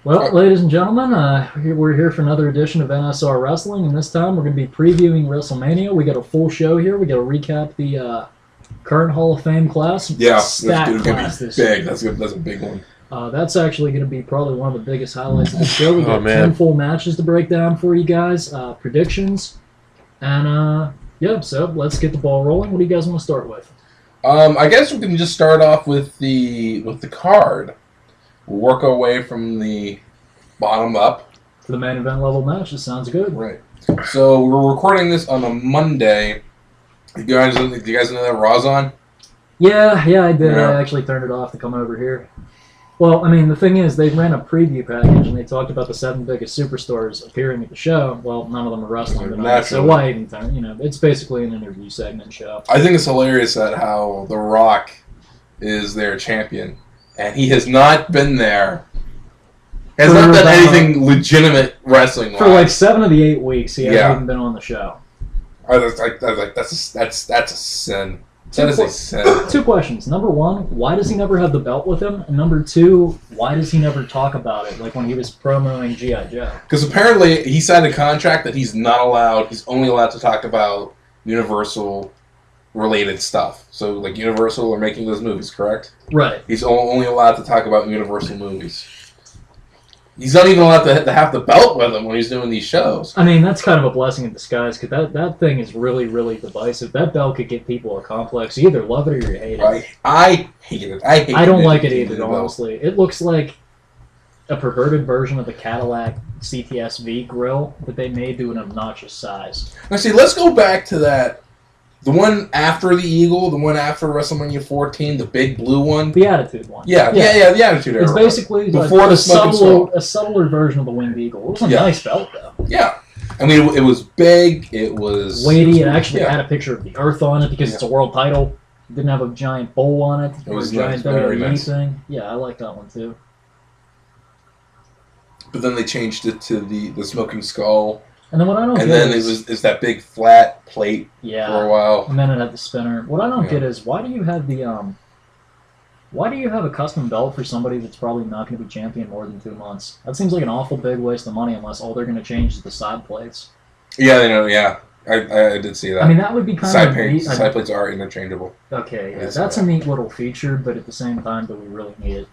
Well, ladies and gentlemen, we're here for another edition of NSR Wrestling, and this time we're going to be previewing Wrestlemania. We got a full show here. We got to recap the current Hall of Fame class. Yeah, Stat it's going class to be this big. year. That's a big one. That's actually going to be probably one of the biggest highlights of the show. We got 10 man. full matches to break down for you guys, predictions, and yeah. So let's get the ball rolling. What do you guys want to start with? I guess we can just start off with the card. We'll work our way from the bottom up. For the main event level match, this sounds good. Right. So we're recording this on a Monday. Do you guys know that Raw's on? Yeah, I did. Yeah. I actually turned it off to come over here. Well, I mean, the thing is, they ran a preview package, and they talked about the 7 biggest superstars appearing at the show. Well, none of them are wrestling tonight, so why even turn? It's basically an interview segment show. I think it's hilarious that how The Rock is their champion, and he has not been there. Has not done anything legitimate wrestling-wise. For like 7 of the 8 weeks, he hasn't even been on the show. That's a sin. That is a sin. 2 questions. Number 1, why does he never have the belt with him? And number 2, why does he never talk about it, like when he was promoting G.I. Joe? Because apparently he signed a contract that he's only allowed to talk about Universal-related stuff. So, like, Universal are making those movies, correct? Right. He's only allowed to talk about Universal movies. He's not even allowed to have the belt with him when he's doing these shows. I mean, that's kind of a blessing in disguise, because that thing is really, really divisive. That belt could get people a complex. You either love it or you hate it. I hate it. I don't like it either, honestly. It looks like a perverted version of the Cadillac CTS-V grill that they made to an obnoxious size. Now, see, let's go back to that. The one after the Eagle, the one after WrestleMania 14, the big blue one. The Attitude one. Yeah, the Attitude era. It's basically before like the smoking a subtler version of the Winged Eagle. It was a nice belt, though. Yeah. I mean, it was big, it was weighty, it actually had a picture of the Earth on it because it's a world title. It didn't have a giant bowl on it. It was a giant very WWE nice. thing. Yeah, I like that one, too. But then they changed it to the Smoking Skull. And then what I don't And get then is... it's that big flat plate for a while. And then it had the spinner. What I don't get is, why do you have the... Why do you have a custom belt for somebody that's probably not going to be champion more than 2 months? That seems like an awful big waste of money unless all they're going to change is the side plates. Yeah, they know, yeah. I did see that. I mean, that would be kind of neat. Side plates are interchangeable. Okay, yeah, that's a neat little feature, but at the same time, do we really need it?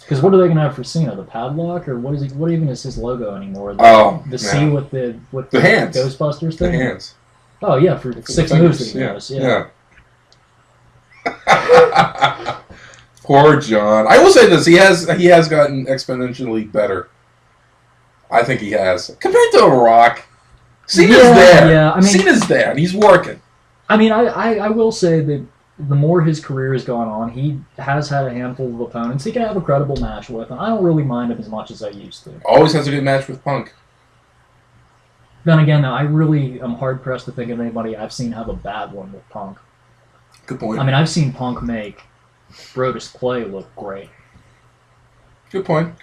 Because what are they going to have for Cena? The padlock? Or what even is his logo anymore? The C with the hands. Ghostbusters thing? The hands. Oh, yeah, for 6 moves that he knows. Yeah. Poor John. I will say this: he has gotten exponentially better. I think he has compared to The Rock. Cena's there. Yeah, I mean, Cena's there, and he's working. I mean, I will say that the more his career has gone on, he has had a handful of opponents he can have a credible match with, and I don't really mind him as much as I used to. Always has a good match with Punk. Then again, though, I really am hard pressed to think of anybody I've seen have a bad one with Punk. Good point. I mean, I've seen Punk make Brodus Clay look great. Good point.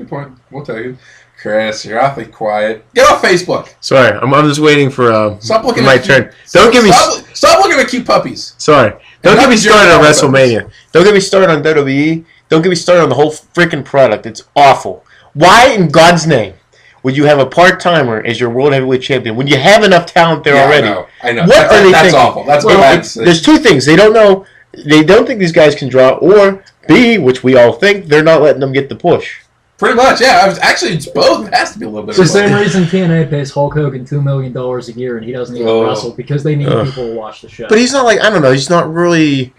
We'll take it. Chris, you're awfully quiet. Get off Facebook. Sorry, I'm just waiting for Stop looking my at turn. Stop looking at cute puppies. Sorry. Don't get me started on WrestleMania. Don't get me started on WWE. Don't get me started on the whole freaking product. It's awful. Why in God's name would you have a part-timer as your World Heavyweight Champion when you have enough talent there already? I know. What are they that's thinking? Awful. That's what I'd say. There's 2 things. They don't know. They don't think these guys can draw, or B, which we all think, they're not letting them get the push. Pretty much, yeah. Actually, it's both. It has to be a little bit It's the of both. same reason TNA pays Hulk Hogan $2 million a year and he doesn't even wrestle, because they need people to watch the show. But he's not like, I don't know, he's not really,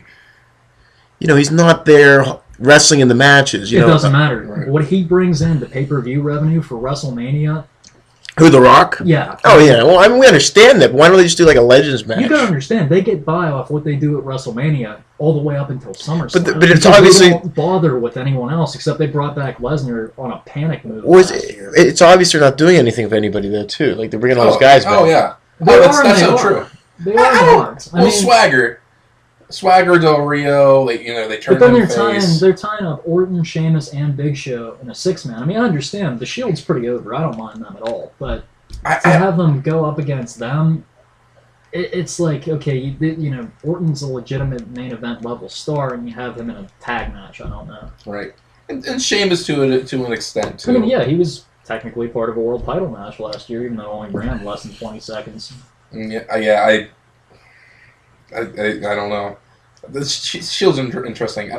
he's not there wrestling in the matches. It doesn't matter. Right. What he brings in, the pay-per-view revenue for WrestleMania... Who, The Rock? Yeah. Oh, yeah. Well, I mean, we understand that. But why don't they just do like a Legends match? You gotta understand, they get by off what they do at WrestleMania all the way up until SummerSlam. But it's obviously... They don't bother with anyone else, except they brought back Lesnar on a panic move. It's obvious they're not doing anything for anybody there, too. Like, they're bringing all those guys back. Oh, yeah. That's so true. They are. Swagger Del Rio, they turn. But then they're tying up Orton, Sheamus, and Big Show in a 6-man. I mean, I understand the Shield's pretty over. I don't mind them at all, but to have them go up against them, it's like, okay, Orton's a legitimate main event level star, and you have him in a tag match. I don't know. Right. And Sheamus to an extent too. I mean, yeah, he was technically part of a world title match last year, even though it only ran less than 20 seconds. Yeah, I don't know. The Shield's interesting.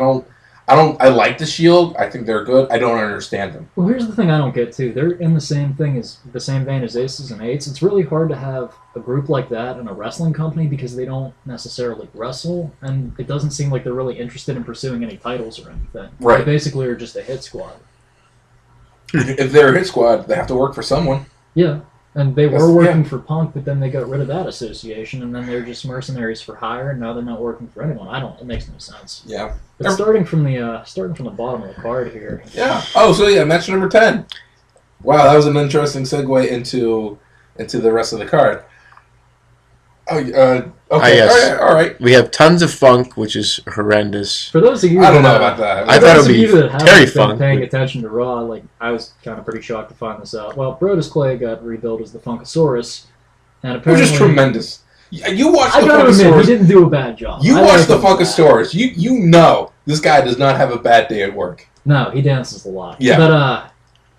I like the Shield. I think they're good. I don't understand them. Well, here's the thing I don't get too. They're in the same vein as Aces and Eights. It's really hard to have a group like that in a wrestling company because they don't necessarily wrestle, and it doesn't seem like they're really interested in pursuing any titles or anything. Right. They basically are just a hit squad. If they're a hit squad, they have to work for someone. Yeah. And they were working for Punk, but then they got rid of that association, and then they're just mercenaries for hire, and now they're not working for anyone. It makes no sense. Yeah. But starting from the bottom of the card here. Yeah. Oh, so yeah, match number 10. Wow, that was an interesting segue into the rest of the card. Oh, okay. Yes. All right. We have tons of funk, which is horrendous. For those of you, I don't know about that. I thought it would be Terry Terry Funk. Paying attention to Raw, I was kind of pretty shocked to find this out. Well, Brodus Clay got rebuilt as the Funkasaurus, and apparently, which is tremendous. You watched the I gotta Funkasaurus. admit, he didn't do a bad job. You watched the Funkasaurus. You know this guy does not have a bad day at work. No, he dances a lot. Yeah.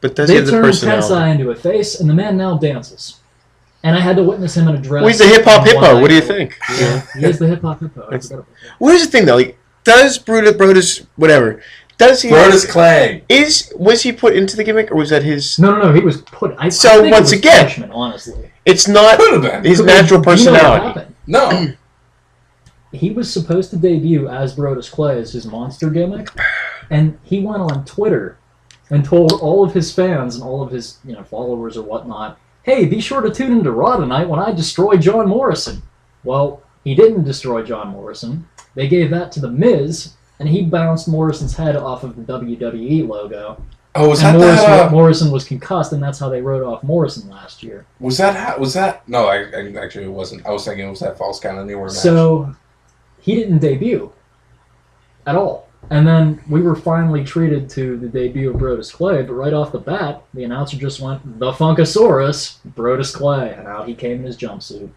But does he they have the turned personality? Tensai into a face, and the man now dances. And I had to witness him in a dress. Well, he's the hip-hop hippo. What do you think? Yeah, he is the hip-hop hippo. What is the thing, though? Does Brodus, whatever, does he... Brodus Clay. Was he put into the gimmick, or was that his... No, he was put... I So, think once it was again, freshman, honestly. It's not Could have been. his natural personality. You know what happened? No. He was supposed to debut as Brodus Clay as his monster gimmick, and he went on Twitter and told all of his fans and all of his followers or whatnot, hey, be sure to tune into Raw tonight when I destroy John Morrison. Well, he didn't destroy John Morrison. They gave that to The Miz, and he bounced Morrison's head off of the WWE logo. Oh, was and that Morrison was concussed, and that's how they wrote off Morrison last year. Was that? No, actually it wasn't. I was thinking it was that Falls Count Anywhere match. So, he didn't debut at all. And then we were finally treated to the debut of Brodus Clay, but right off the bat, the announcer just went, the Funkasaurus, Brodus Clay, and out he came in his jumpsuit.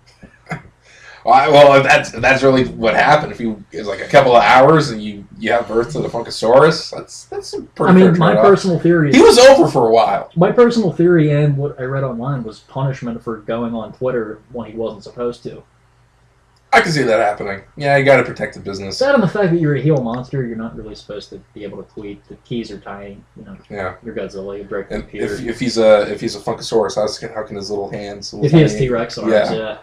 Well, that's really what happened. If it's like a couple of hours and you have birth to the Funkasaurus, that's a pretty. I mean, my personal theory. He was over for a while. My personal theory and what I read online was punishment for going on Twitter when he wasn't supposed to. I can see that happening. Yeah, you got to protect the business. That and the fact that you're a heel monster, you're not really supposed to be able to tweet. The keys are tiny. Yeah. You're Godzilla. You break the computer. If he's a Funkasaurus, how can his little hands? If he has T-Rex arms, yeah.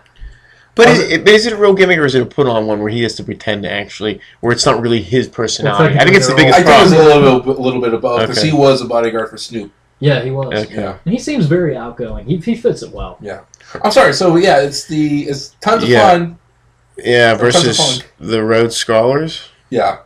But is it a real gimmick or is it a put-on one where he has to pretend to actually, where it's not really his personality? I think it's the biggest problem. I think it's a little bit of both because he was a bodyguard for Snoop. Yeah, he was. Okay. Yeah. And he seems very outgoing. He fits it well. Yeah. I'm sorry. So yeah, it's tons of fun. Yeah, versus the Rhodes Scholars. Yeah.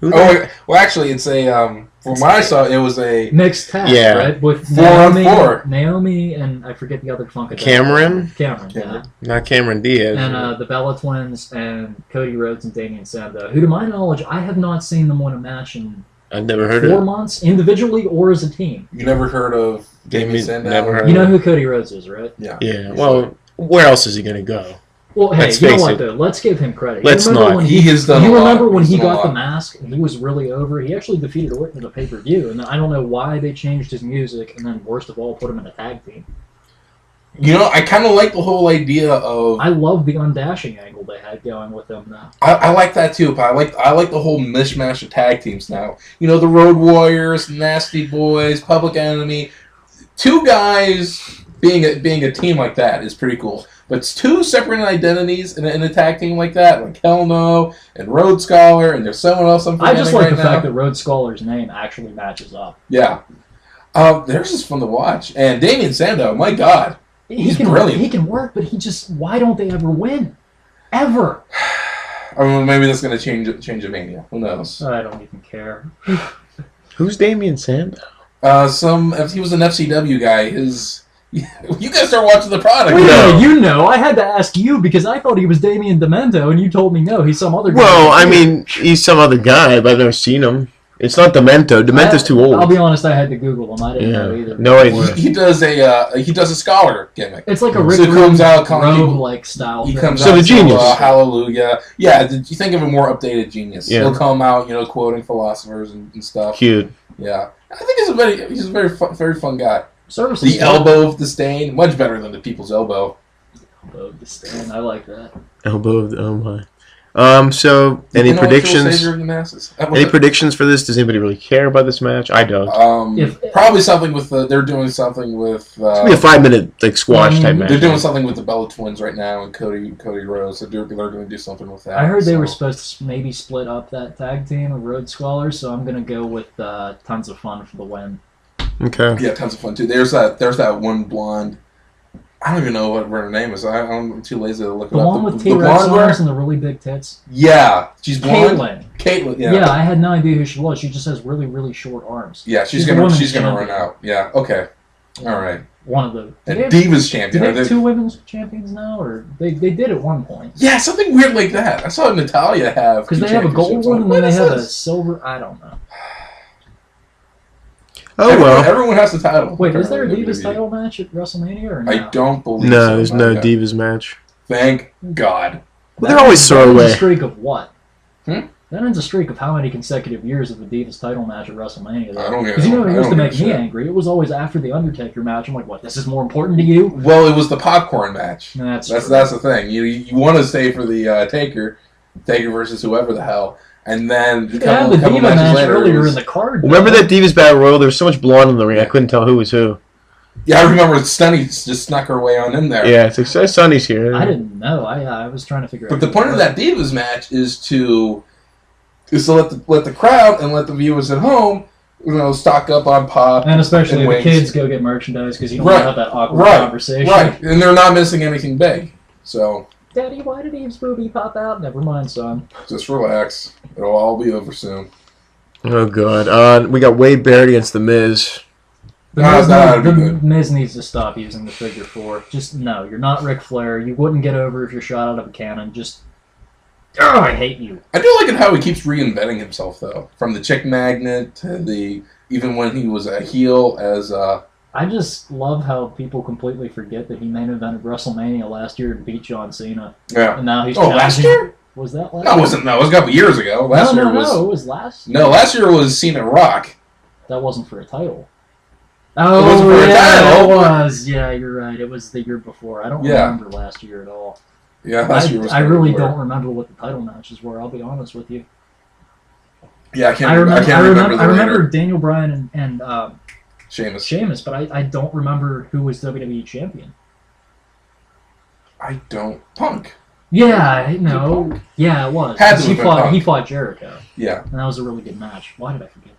Well, actually, it's a from what I saw, it was a mixed tag, right? With 4-on-4. Naomi and I forget the other Funk. Cameron, yeah. Not Cameron Diaz. And the Bella Twins and Cody Rhodes and Damian Sandow, who, to my knowledge, I have not seen them win a match in. I've never heard 4 months, individually or as a team. You never heard of Damian Sandow? Never heard. You know who Cody Rhodes is, right? Yeah. Yeah. Well, where else is he going to go? Well, hey, you know what, though? Let's give him credit. Let's not. He has done a lot. You remember when he got the mask and he was really over? He actually defeated Orton in a pay-per-view, and I don't know why they changed his music and then, worst of all, put him in a tag team. I kind of like the whole idea of... I love the undashing angle they had going with them now. I like that, too, but I like the whole mishmash of tag teams now. The Road Warriors, Nasty Boys, Public Enemy. 2 guys being a team like that is pretty cool. But it's 2 separate identities in a tag team like that, like Hell No and Road Scholar, and there's someone else I'm forgetting. I just like right the now. fact that Road Scholar's name actually matches up. Yeah. Theirs is fun to watch. And Damian Sandow, my God. He's brilliant. He can work, but why don't they ever win? Ever. I mean, maybe that's going to change a Mania. Who knows? I don't even care. Who's Damian Sandow? He was an FCW guy. You guys start watching the product. Wait a minute, I had to ask you because I thought he was Damian Demento, and you told me no, he's some other guy. Well, I mean, he's some other guy, but I've never seen him. It's not Demento. Demento's too old. I'll be honest, I had to Google him. I didn't know either. No idea. He does a scholar gimmick. It's like a Rick comes out rogue-like style. He thing. comes So out the Genius. Hallelujah. Yeah, you think of a more updated Genius. Yeah. He'll come out, quoting philosophers and stuff. Cute. Yeah. I think he's a very fun guy. Serviceable. The elbow of the stain, much better than the people's elbow. Elbow of the stand. I like that. Elbow of the my. So any predictions? Savior of the masses. Any predictions for this? Does anybody really care about this match? I don't. Probably something with they're doing something with. It's gonna be a 5-minute squash type match. They're doing something with the Bella Twins right now and Cody Rhodes. So they're going to do something with that. I heard they were supposed to maybe split up that tag team of Road Squallers, so I'm gonna go with Tons of Fun for the win. Okay. Yeah, Tons of Fun too. There's that one blonde. I don't even know what her name is. I'm too lazy to look it up. The one with T-Rex arms and the really big tits? Yeah. She's blonde. Caitlyn, yeah. Yeah, I had no idea who she was. She just has really, really short arms. Yeah, she's gonna run out. Yeah, okay. All right. One of the... Divas champion. Do they have two women's champions now? Or they did at one point. Yeah, something weird like that. I saw Natalia have... Because they have a gold one and then they have a silver... I don't know. Everyone has the title. Wait, is there a Divas title match at WrestleMania or no? I don't believe so. No, there's no Divas match. Thank God. Well, they're always throw away. That ends a streak of what? That ends a streak of how many consecutive years of a Divas title match at WrestleMania? I don't get it. Because it used to make me angry. It was always after the Undertaker match. I'm like, what, this is more important to you? Well, it was the popcorn match. That's the thing. You want to stay for the Taker versus whoever the hell. And then the Diva match later, earlier in the card. Remember that Divas Battle Royal? There was so much blonde in the ring, I couldn't tell who was who. Yeah, I remember Sunny just snuck her way on in there. Yeah, it's like Sunny's here. I didn't know. I was trying to figure out. But the point of that Divas match is to let the crowd and let the viewers at home, stock up on pop. And especially the kids go get merchandise because you don't have that awkward conversation. Right, and they're not missing anything big. So... Daddy, why did Eve's booby pop out? Never mind, son. Just relax. It'll all be over soon. Oh, God. We got Wade Barrett against The Miz. The Miz needs to stop using the figure 4. Just, no, you're not Ric Flair. You wouldn't get over if you're shot out of a cannon. Just, I hate you. I do like it how he keeps reinventing himself, though. From the chick magnet to even when he was a heel as... I just love how people completely forget that he main evented WrestleMania last year and beat John Cena. Yeah. And now he's last year? Was that last year? No, it was a couple years ago. No, it was last year. No, last year was Cena Rock. That wasn't for a title. Oh, it wasn't for a title. It was. Yeah, you're right. It was the year before. I don't remember last year at all. Yeah, last year was I really don't remember what the title matches were, I'll be honest with you. Yeah, I can't remember. I remember Daniel Bryan and Sheamus, but I don't remember who was WWE champion. I don't. Punk. Yeah, no. Yeah, it was. He fought Jericho. Yeah. And that was a really good match. Why did I forget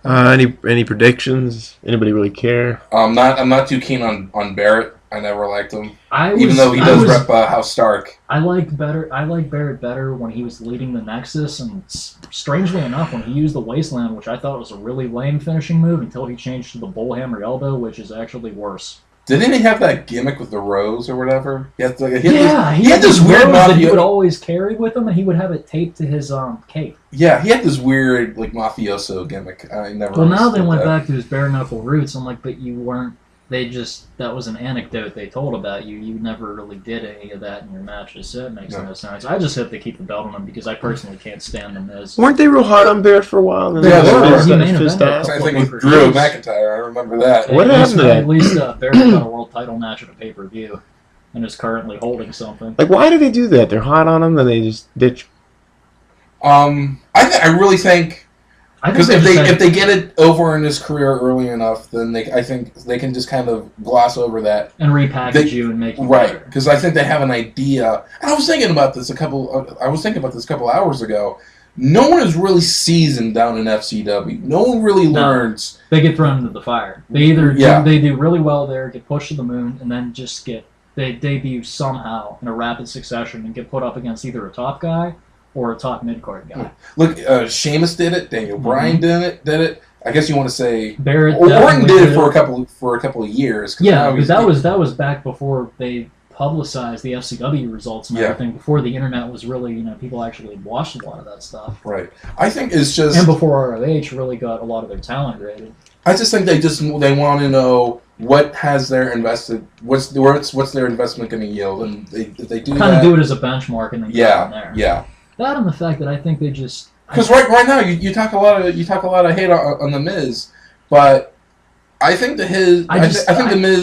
that? Any predictions? Anybody really care? I'm not too keen on Barrett. I never liked him. Even though he does rep House Stark. I like Barrett better when he was leading the Nexus, and strangely enough, when he used the Wasteland, which I thought was a really lame finishing move, until he changed to the Bullhammer Elbow, which is actually worse. Didn't he have that gimmick with the rose or whatever? He had this weird rose that he would always carry with him, and he would have it taped to his cape. Yeah, he had this weird mafioso gimmick. I never. Well, now they went back to his bare knuckle roots. I'm like, but you weren't. That was an anecdote they told about you. You never really did any of that in your matches, so it makes no sense. I just hope they keep the belt on him because I personally can't stand them as... Weren't they real hot on Barrett for a while? Yeah, they were. Same thing with Drew McIntyre. I remember that. What happened to that? At least Barrett got a world title match at a pay-per-view and is currently holding something. Like, why do they do that? They're hot on him, then they just ditch... I really think... Because if they get it over in his career early enough, then I think they can just kind of gloss over that and repackage you and make you right. Because I think they have an idea. And I was thinking about this a couple hours ago. No one is really seasoned down in FCW. No one really learns. They get thrown into the fire. They either they do really well there, get pushed to the moon, and then just they debut somehow in a rapid succession and get put up against either a top guy or a top mid-card guy. Look, Sheamus did it. Daniel Bryan did it. I guess you want to say Barrett. Orton did it for a couple of years. Yeah, because that was back before they publicize the FCW results and everything before the internet was really, people actually watched a lot of that stuff. Right. I think it's just... And before ROH really got a lot of their talent graded. I just think they want to know what has their invested... What's their investment going to yield, and if they do kind of do it as a benchmark and then go from there. Yeah. That and the fact that I think they just... Because right now you talk a lot of hate on the Miz, but I think the Miz.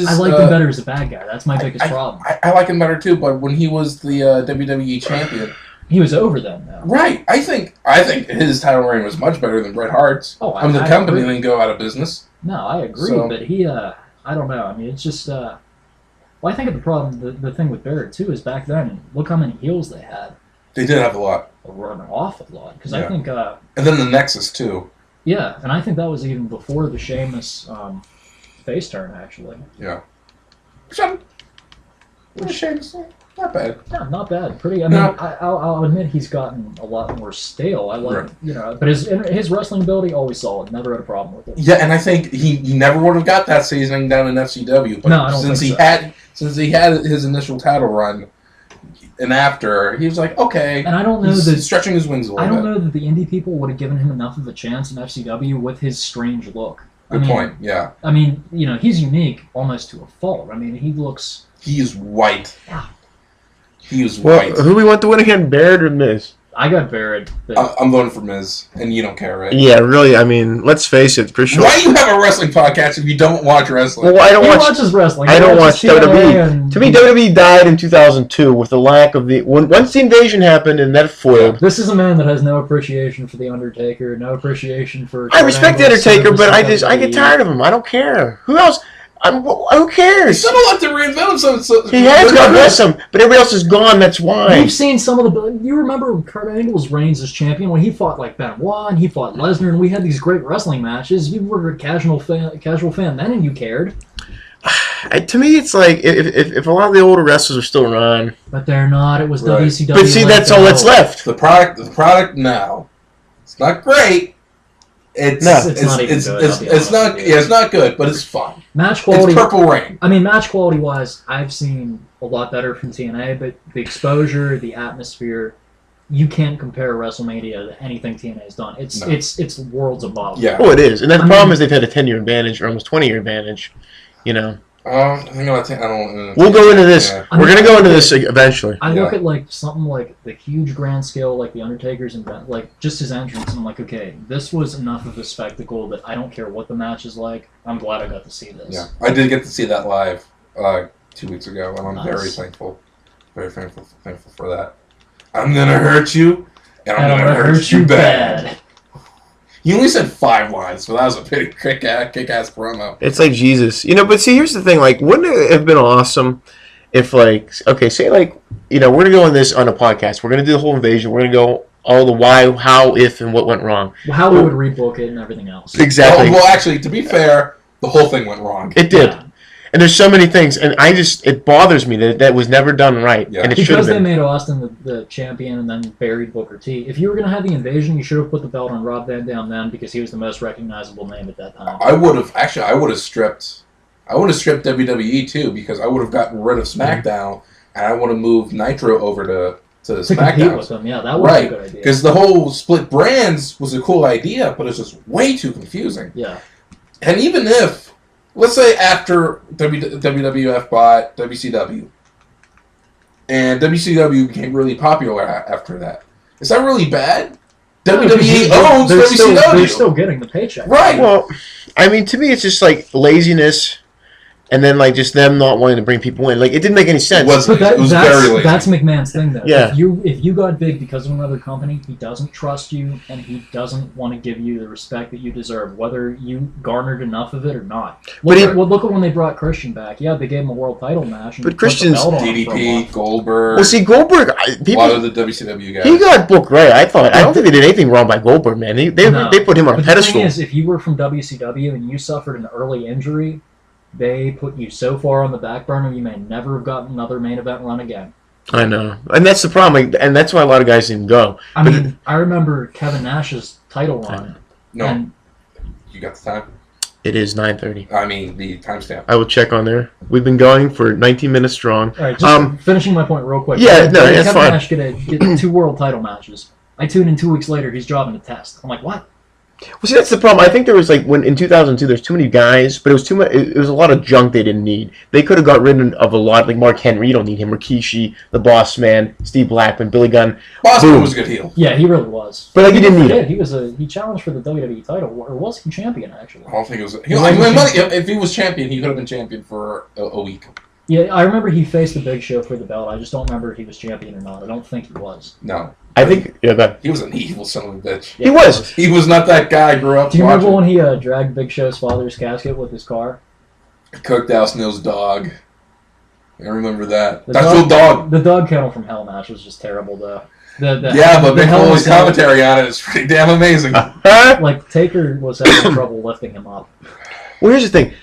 I like him better as a bad guy. That's my biggest problem. I like him better too, but when he was the WWE champion, he was over then, though. Right. I think his title reign was much better than Bret Hart's. Oh, the company didn't go out of business. No, I agree, but he, I don't know. I mean, it's just. Well, I think the problem, the thing with Barrett too, is back then. Look how many heels they had. They did have a lot. An awful lot, because I think. And then the Nexus too. Yeah, and I think that was even before the Sheamus face turn, actually. Yeah. Sheamus, not bad. Yeah, not bad. Pretty. I mean, I'll admit he's gotten a lot more stale. I like, but his wrestling ability always solid. Never had a problem with it. Yeah, and I think he never would have got that seasoning down in FCW. But no, I don't think so. Since he had his initial title run. And after, he was like, okay. And I don't know that stretching his wings a little bit. I don't know that the indie people would have given him enough of a chance in FCW with his strange look. Good point, yeah. I mean, he's unique almost to a fault. I mean, he is white. Yeah. He is white. Who we want to win again, Barrett or Miz? I got Barrett. I'm voting for Miz, and you don't care, right? Yeah, really. I mean, let's face it, for sure. Why do you have a wrestling podcast if you don't watch wrestling? Well, He watches wrestling. I don't watch WWE. To me, WWE died in 2002 with the lack of the... Once the invasion happened and that foiled... This is a man that has no appreciation for The Undertaker, no appreciation for... I respect The Undertaker, but I get tired of him. I don't care. Who else... who cares? He's done a lot to reinvent himself. He has, God bless him. But everybody else is gone, that's why. We've seen some of the... You remember Kurt Angle's reigns as champion when he fought like Benoit and he fought Lesnar and we had these great wrestling matches. You were a casual fan then and you cared. To me, it's like, if a lot of the older wrestlers are still around... But they're not. It was WCW. But see, that's all that's left. The product now, it's not great. It's not good, but it's fun. Match quality. It's Purple Rain. I mean, match quality wise, I've seen a lot better from TNA, but the exposure, the atmosphere, you can't compare WrestleMania to anything TNA's done. It's worlds above. Yeah. Oh, it is, and the problem is they've had a 10-year advantage or almost 20-year advantage. I don't. We'll go into this. Yeah. We're going to go into this eventually. I look at something like the huge grand scale, like the Undertaker's event, just his entrance, and I'm like, okay, this was enough of a spectacle that I don't care what the match is like. I'm glad I got to see this. Yeah, I did get to see that live 2 weeks ago, and I'm very thankful, thankful for that. I'm gonna hurt you, and I'm gonna hurt you bad. He only said 5 lines, so that was a pretty kick-ass promo. It's like Jesus. But see, here's the thing. Wouldn't it have been awesome if, we're going to go on this on a podcast. We're going to do the whole invasion. We're going to go all the why, how, if, and what went wrong. Well, how we would rebook it and everything else. Exactly. Well, actually, to be fair, the whole thing went wrong. It did. Yeah. And there's so many things, and it bothers me that was never done right. Yeah. And it because they made Austin the champion and then buried Booker T. If you were going to have the invasion, you should have put the belt on Rob Van Dam then because he was the most recognizable name at that time. I would have stripped WWE too because I would have gotten rid of SmackDown and I would have moved Nitro over to SmackDown. Compete with them, yeah, that was a good idea. Because the whole split brands was a cool idea, but it's just way too confusing. Yeah. And even if let's say after WWF bought WCW, and WCW became really popular after that. Is that really bad? WWE owns WCW. They're still getting the paycheck. Right. Well, I mean, to me, it's just laziness, and then just them not wanting to bring people in. It didn't make any sense. It was very lazy. That's McMahon's thing, though. Yeah. If you got big because of another company, he doesn't trust you, and he doesn't want to give you the respect that you deserve, whether you garnered enough of it or not. Look at when they brought Christian back. Yeah, they gave him a world title match. But Christian's DDP, Goldberg. Well, see, Goldberg. A lot of the WCW guys. He got booked right. I don't think they did anything wrong by Goldberg, man. They put him on a pedestal. The thing is, if you were from WCW and you suffered an early injury, they put you so far on the back burner you may never have gotten another main event run again. I know. And that's the problem. And that's why a lot of guys didn't go. I remember Kevin Nash's title run. No. You got the time? It is 9:30. I mean, the timestamp. I will check on there. We've been going for 19 minutes strong. All right, just finishing my point real quick. Yeah, no, that's Kevin fine. Nash get 2 world title matches. I tune in 2 weeks later, he's dropping a test. I'm like, what? Well, see, that's the problem. I think there was when in 2002, there's too many guys, but it was too much. It was a lot of junk they didn't need. They could have got rid of a lot, like Mark Henry. You don't need him. Rikishi, the Boss Man, Steve Blackman, Billy Gunn. Boss Man was a good heel. Yeah, he really was. But you didn't need him. He challenged for the WWE title, or was he champion actually? I don't think it was. If he was champion, he could have been champion for a week. Yeah, I remember he faced the Big Show for the belt. I just don't remember if he was champion or not. I don't think he was. No. I think, but he was an evil son of a bitch. He was. He was not that guy I grew up Do you watching. remember when he dragged Big Show's father's casket with his car? Cooked Al Snow's dog. I remember that. The That's your dog. The dog kennel from Hell match was just terrible, though. But Mick Foley's commentary on it is pretty damn amazing. Like, Taker was having trouble lifting him up. Well, here's the thing.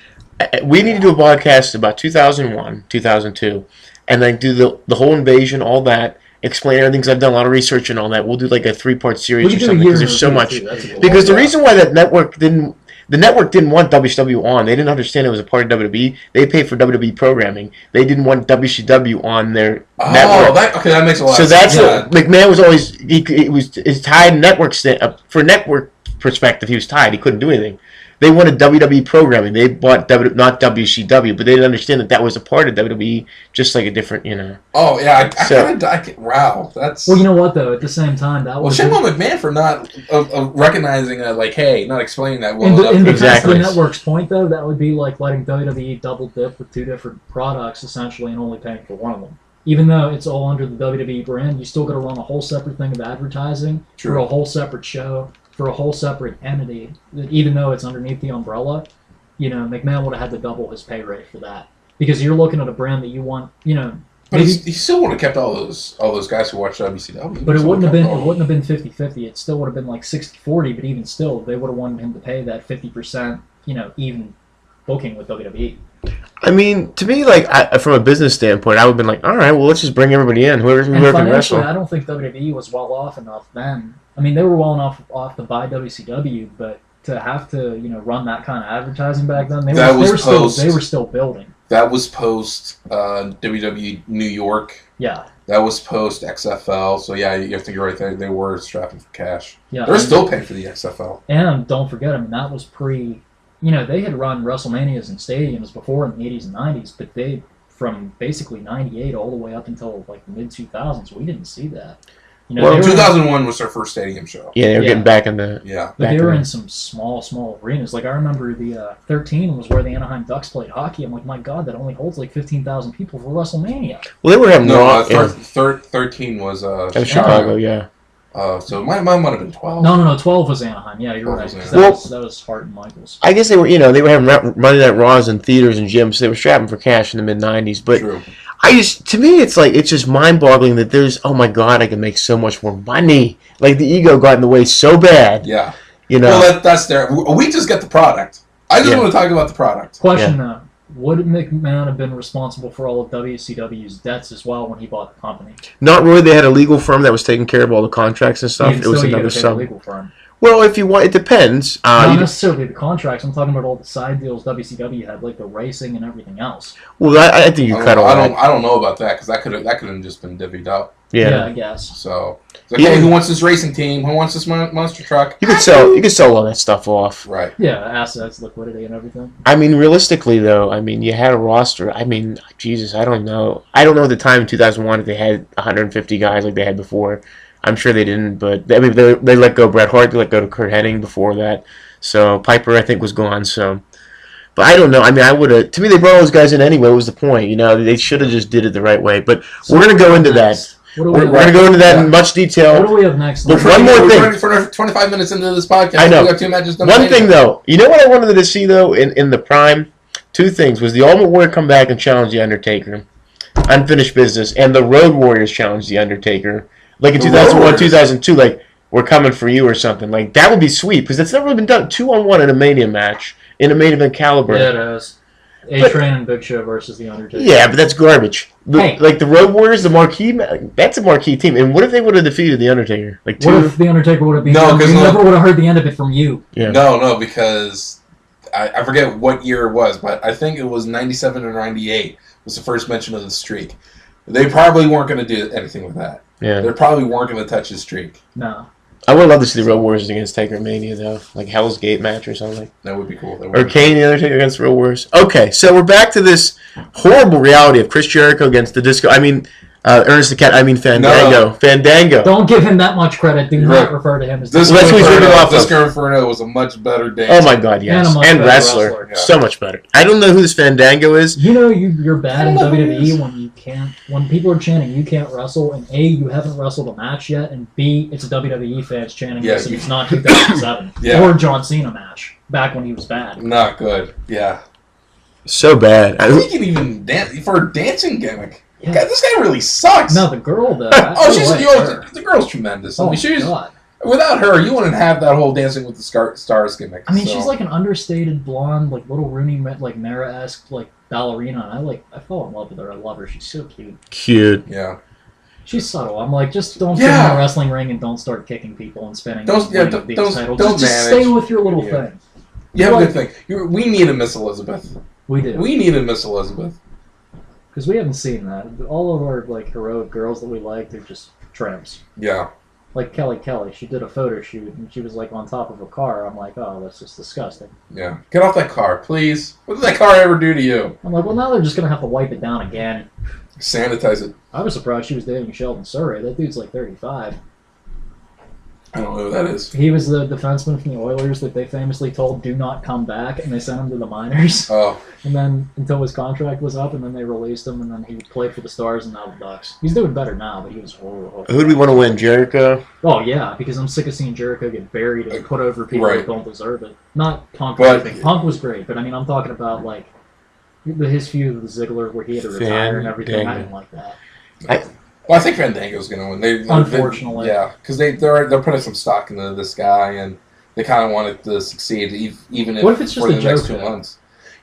We need to do a podcast about 2001, 2002, and then do the whole invasion, all that, explain everything, because I've done a lot of research and all that. We'll do like a 3-part series or something, because there's so much. Because the reason why that network didn't... The network didn't want WCW on. They didn't understand it was a part of WWE. They paid for WWE programming. They didn't want WCW on their network. That makes a lot of sense. So that's what McMahon was always... He was tied network... For network perspective, he was tied. He couldn't do anything. They wanted WWE programming. They bought not WCW, but they didn't understand that was a part of WWE, just like a different, Oh yeah, wow, that's. Well, you know what though? At the same time, that was. Well, shame on McMahon for not recognizing that, hey, not explaining that well. In the network's point though, that would be like letting WWE double dip with 2 different products essentially, and only paying for one of them. Even though it's all under the WWE brand, you still got to run a whole separate thing of advertising for a whole separate show. For a whole separate entity, even though it's underneath the umbrella, McMahon would have had to double his pay rate for that. Because you're looking at a brand that you want, But he still would have kept all those guys who watch WCW. But it wouldn't have been 50-50. It still would have been like 60-40. But even still, they would have wanted him to pay that 50%, even booking with WWE. I mean, to me, from a business standpoint, I would have been like, all right, well, let's just bring everybody in, whoever can wrestle. I don't think WWE was well off enough then. I mean, they were well enough off to buy WCW, but to have to, run that kind of advertising back then, they were still building. That was post WWE New York. Yeah. That was post XFL. So yeah, you have to go right there. They were strapping for cash. Yeah. They're still paying for the XFL. And don't forget, I mean, that was pre. They had run WrestleManias in stadiums before in the 80s and 90s, but they from basically 98 all the way up until like the mid 2000s, we didn't see that. 2001 was their first stadium show. Yeah, they were getting back in the... Yeah. But they were in some small arenas. Like, I remember the 13 was where the Anaheim Ducks played hockey. I'm like, my God, that only holds like 15,000 people for WrestleMania. Well, they were having... 13 was... Chicago, yeah. So mine might have been 12. No, 12 was Anaheim. Yeah, you're right. That was Hart and Michaels. I guess they were, they were having Monday Night Raws in theaters and gyms. So they were strapping for cash in the mid-90s. But True. To me, it's just mind-boggling that there's, oh my God, I can make so much more money. Like, the ego got in the way so bad. Yeah. Well, that's there. We just get the product. I just want to talk about the product. Question, though. Would McMahon have been responsible for all of WCW's debts as well when he bought the company? Not really. They had a legal firm that was taking care of all the contracts and stuff. It was another sub. Legal firm. Well, if you want, it depends. Not necessarily the contracts. I'm talking about all the side deals WCW had, like the racing and everything else. Well, I think you cut all that. I don't know about that because that could have just been divvied up. Yeah, I guess. So, hey, who wants this racing team? Who wants this monster truck? You could sell all that stuff off. Right. Yeah, assets, liquidity, and everything. I mean, realistically, though, you had a roster. I mean, Jesus, I don't know. I don't know at the time in 2001 if they had 150 guys like they had before. I'm sure they didn't, but they let go of Bret Hart. They let go of Kurt Hennig before that. So Piper, I think, was gone. So, but I don't know. I mean, I would have. To me, they brought those guys in anyway. What was the point? They should have just did it the right way. But we're going to go into that. We're going to go into that in much detail. What do we have next? But one more thing. For 25 minutes into this podcast, I know. We got 2 matches done. One thing, though. You know what I wanted to see, though, in the Prime? 2 things. Was the Ultimate Warrior come back and challenge The Undertaker? Unfinished business. And the Road Warriors challenge The Undertaker. Like in 2001, 2002, like, we're coming for you or something. Like, that would be sweet, because that's never really been done. 2-on-1 in a Mania match, in a main event caliber. Yeah, it has. A-Train and Big Show versus The Undertaker. Yeah, but that's garbage. Like, the Road Warriors, the marquee, that's a marquee team. And what if they would have defeated The Undertaker? What if The Undertaker would have beaten him? We never would have heard the end of it from you. Yeah. No, because I forget what year it was, but I think it was 97 or 98 was the first mention of the streak. They probably weren't going to do anything with that. Yeah. They probably weren't going to touch his streak. No. I would love to see the Road Warriors against Taker Mania, though. Like Hell's Gate match or something. That would be cool. Or Kane the Undertaker against the Road Warriors. Okay, so we're back to this horrible reality of Chris Jericho against the Disco. Ernest the Cat. Fandango. No. Fandango. Don't give him that much credit. Do not refer to him as Disco Inferno was a much better dancer. Oh my God, yes. And wrestler. Yeah. So much better. I don't know who this Fandango is. You know you're bad in WWE when people are chanting you can't wrestle, and A, you haven't wrestled a match yet, and B, it's WWE fans chanting this, and it's not 2007. Or John Cena match, back when he was bad. Not good. Yeah. So bad. He can even dance for a dancing gimmick. Yeah. God, this guy really sucks. No, the girl though. The girl's tremendous. I mean, God. Without her, you wouldn't have that whole Dancing with the Stars gimmick. I mean, she's like an understated blonde, like little Rooney, like Mara-esque, like ballerina. And I fall in love with her. I love her. She's so cute. Cute. Yeah. She's subtle. I'm like, just don't sit in a wrestling ring and don't start kicking people and spinning. Don't just stay with your little thing. You have a good thing. We need a Miss Elizabeth. We do. We need a Miss Elizabeth. Because we haven't seen that. All of our like heroic girls that we like, they're just tramps. Yeah. Like Kelly, she did a photo shoot and she was like on top of a car. I'm like, oh, that's just disgusting. Yeah. Get off that car, please. What did that car ever do to you? I'm like, well, now they're just going to have to wipe it down again. Sanitize it. I was surprised she was dating Sheldon Surrey. That dude's like 35. I don't know who that is. He was the defenseman from the Oilers that they famously told do not come back, and they sent him to the minors. Oh. And then until his contract was up, and then they released him, and then he played for the Stars and now the Ducks. He's doing better now, but he was horrible. Who do we want to win, Jericho? Oh yeah, because I'm sick of seeing Jericho get buried and put over people that don't deserve it. Not Punk. Punk was great, but I mean I'm talking about like his feud with Ziggler where he had to retire and everything. I didn't like that. Well, I think Fandango's going to win. Unfortunately. Because they're putting some stock into this guy, and they kind of want it to succeed, even if what if it's just for the next 2 joke, months.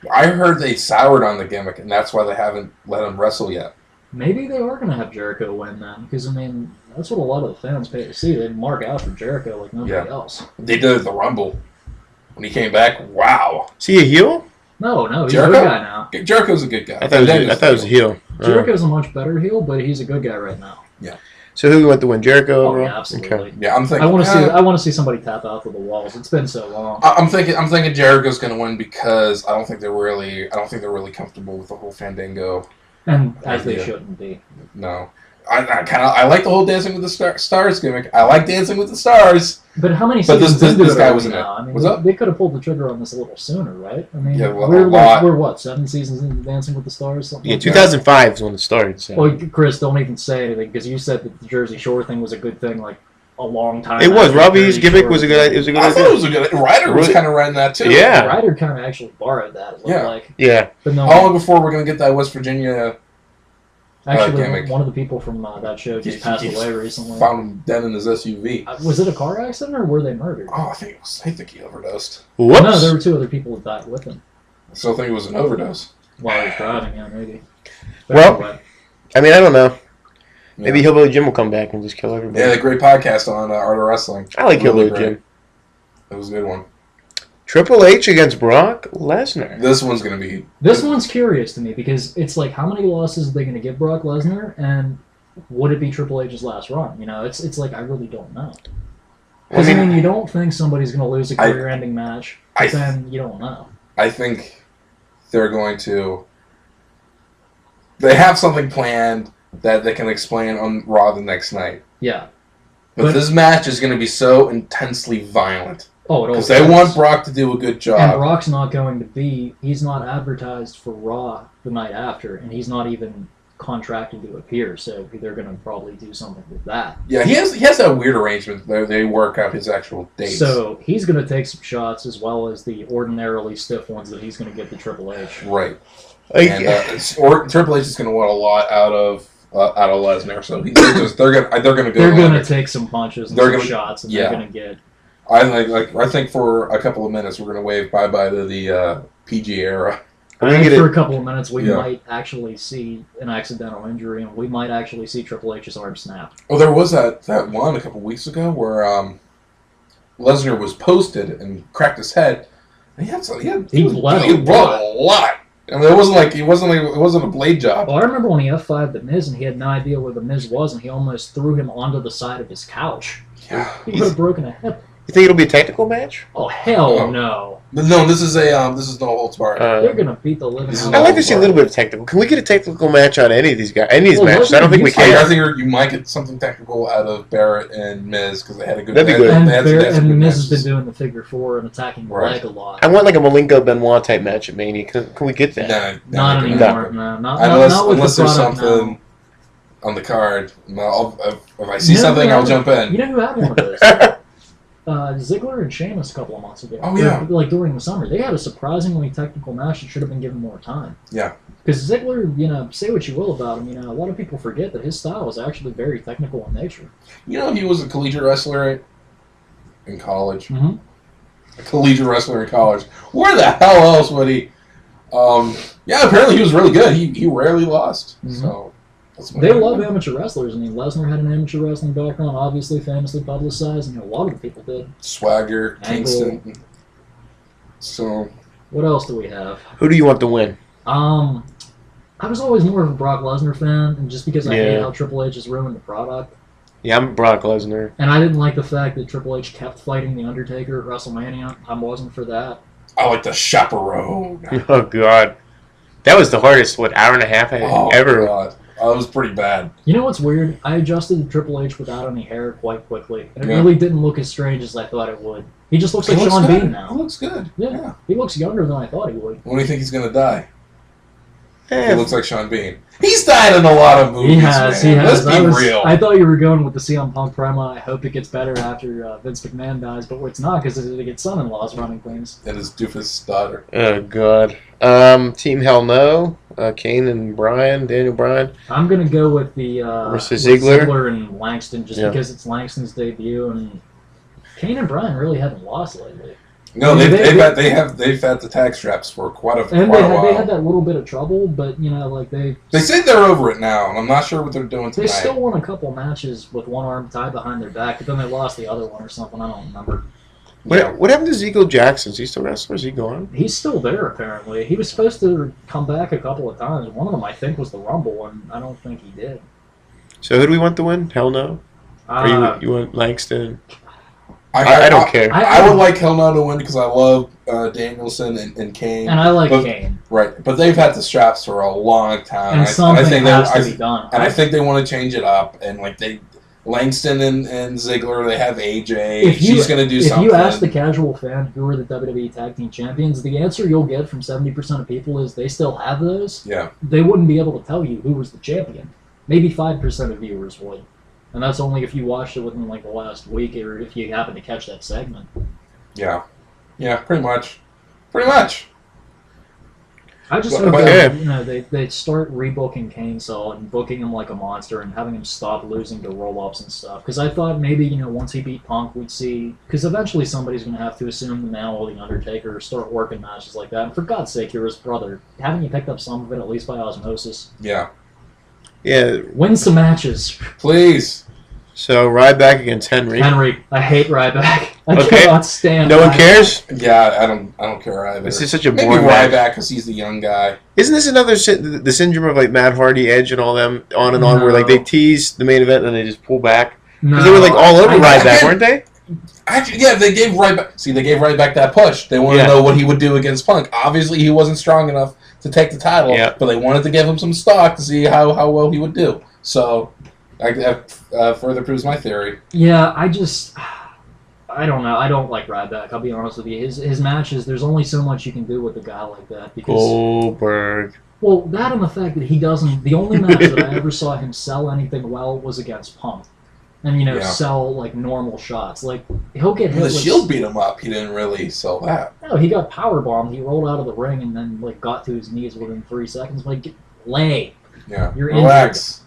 I heard they soured on the gimmick, and that's why they haven't let him wrestle yet. Maybe they are going to have Jericho win then, because, I mean, that's what a lot of the fans pay to see. They mark out for Jericho like nobody else. They did it at the Rumble. When he came back, wow. Is he a heel? No, he's Jericho? a good guy now. Jericho's a good guy. I thought it was a heel. Jericho's a much better heel, but he's a good guy right now. Yeah. So who went to win? Jericho? Oh, yeah, absolutely. Okay. Yeah, I'm thinking. I want to see somebody tap out through the walls. It's been so long. I'm thinking Jericho's going to win because I don't think they're really comfortable with the whole Fandango. And as they shouldn't be. No. I like the whole Dancing with the Stars gimmick. I like Dancing with the Stars. But how many seasons this guy was in it. I mean, What's up? They could have pulled the trigger on this a little sooner, right? I mean, we're what, 7 seasons into Dancing with the Stars? Yeah, 2005 is when it started. So. Well, Chris, don't even say anything because you said that the Jersey Shore thing was a good thing, like a long time. It was. Robbie's gimmick was a good idea. I thought it was a good. Ryder was kind of riding that too. Yeah, Ryder kind of actually borrowed that. Yeah. But no. How long before we're gonna get that West Virginia? Actually, one of the people from that show just passed away recently. Found him dead in his SUV. Was it a car accident or were they murdered? Oh, I think he overdosed. Whoops. No, there were 2 other people that died with him. I still think it was an overdose. While he was driving, yeah, maybe. But anyway. I mean, I don't know. Maybe Hillbilly Jim will come back and just kill everybody. Yeah, the great podcast on Art of Wrestling. I like Hillbilly Jim. It was a good one. Triple H against Brock Lesnar. This one's going to be... This one's curious to me because it's like, how many losses are they going to give Brock Lesnar, and would it be Triple H's last run? You know, it's like, I really don't know. Because, I mean, you don't think somebody's going to lose a career-ending match, but then you don't know. I think they're going to... They have something planned that they can explain on Raw the next night. Yeah. But this match is going to be so intensely violent. Oh, because they want Brock to do a good job. And Brock's not going to be... He's not advertised for Raw the night after, and he's not even contracted to appear, so they're going to probably do something with that. Yeah, he has that weird arrangement where they work out his actual dates. So he's going to take some shots as well as the ordinarily stiff ones that he's going to get to Triple H. Right. And Triple H is going to want a lot out of Lesnar, so they're going to take some punches and some shots, and they're going to get... I think for a couple of minutes we're going to wave bye-bye to the PG era. I think for a couple of minutes we might actually see an accidental injury, and we might actually see Triple H's arm snap. Oh, there was that one a couple weeks ago where Lesnar was posted and cracked his head, He bled a lot. I mean, it wasn't a blade job. Well, I remember when he F5'd The Miz and he had no idea where The Miz was, and he almost threw him onto the side of his couch. Yeah. He would have broken a hip. You think it'll be a technical match? Oh hell no! No, this is no holds barred. They're gonna beat the living out of I'd like to see a little bit of technical. Can we get a technical match on any of these guys? Any of these matches? Lesnar I don't think we can. I think you might get something technical out of Barrett and Miz because they had a good. That'd be good. And Miz has been doing the figure 4 and attacking the leg a lot. I want like a Malenko Benoit type match at Mania. Can we get that? Not anymore. No, not unless there's something on the card. If I see something, I'll jump in. You know who had one of those? Ziggler and Sheamus a couple of months ago. Oh, yeah. Like during the summer. They had a surprisingly technical match that should have been given more time. Yeah. Because Ziggler, say what you will about him, a lot of people forget that his style is actually very technical in nature. He was a collegiate wrestler in college. Mm-hmm. A collegiate wrestler in college. Where the hell else would he? Apparently he was really good. He rarely lost. Mm-hmm. So. They love amateur wrestlers. Lesnar had an amateur wrestling background, obviously famously publicized, and a lot of the people did. Swagger, Kingston. So, what else do we have? Who do you want to win? I was always more of a Brock Lesnar fan, and just because I hate how Triple H has ruined the product. Yeah, I'm Brock Lesnar. And I didn't like the fact that Triple H kept fighting The Undertaker at WrestleMania. I wasn't for that. I like the chaperone. Oh, God. That was the hardest, hour and a half ever. God. It was pretty bad. You know what's weird? I adjusted to Triple H without any hair quite quickly. And it really didn't look as strange as I thought it would. He just looks like Sean Bean now. He looks good. Yeah. He looks younger than I thought he would. When do you think he's going to die? He looks like Sean Bean. He's died in a lot of movies, He has. Let's be real. I thought you were going with the CM Punk promo. I hope it gets better after Vince McMahon dies, but it's not because they get son-in-laws running things. And his doofus daughter. Oh, God. Team Hell No. Kane and Daniel Bryan. I'm going to go with the versus Ziggler and Langston just because it's Langston's debut, and Kane and Bryan really haven't lost lately. No, they've had the tag straps for quite a while. They had that little bit of trouble, but they say they're over it now, and I'm not sure what they're doing tonight. They still won a couple matches with one arm tied behind their back, but then they lost the other one or something. I don't remember. What happened to Ziggler Jackson? Is he still wrestling? Is he gone? He's still there apparently. He was supposed to come back a couple of times. One of them I think was the Rumble, and I don't think he did. So who do we want to win? Hell No. Or you want Langston? I don't care. I would like Hell No to win because I love Danielson and Kane. And I like Kane. Right, but they've had the straps for a long time. And something has to be done. And I think they want to change it up. And Langston and Ziggler, they have AJ. She's going to do something. If you ask the casual fan who are the WWE Tag Team Champions, the answer you'll get from 70% of people is they still have those. Yeah. They wouldn't be able to tell you who was the champion. Maybe 5% of viewers would. And that's only if you watched it within the last week or if you happen to catch that segment. Yeah. Yeah, pretty much. Pretty much. I just hope they start rebooking Kane solid and booking him like a monster and having him stop losing to roll-ups and stuff. Because I thought maybe, once he beat Punk, we'd see... Because eventually somebody's going to have to assume the now The Undertaker or start working matches like that. And for God's sake, you're his brother. Haven't you picked up some of it, at least by osmosis? Yeah. Yeah. Win some matches. Please. So, Ryback against Henry. I hate Ryback. I cannot stand No Ryback. one cares? Yeah, I don't care either. This is such a boring Maybe Ryback because he's the young guy. Isn't this another the syndrome of Matt Hardy, Edge, and all them on and on, where they tease the main event and then they just pull back? Because they were all over Ryback, weren't they? Actually, yeah, they gave Ryback that push. They wanted to know what he would do against Punk. Obviously, he wasn't strong enough to take the title, but they wanted to give him some stock to see how well he would do. So, that further proves my theory. Yeah, I don't know. I don't like Ryback. I'll be honest with you. His matches, there's only so much you can do with a guy like that. Because, Goldberg. Well, that and the fact that he doesn't... The only match that I ever saw him sell anything well was against Punk. And, sell, normal shots. He'll get hit the Shield beat him up. He didn't really sell that. No, he got powerbombed. He rolled out of the ring and then, got to his knees within 3 seconds. Lay. Yeah. You're Relax.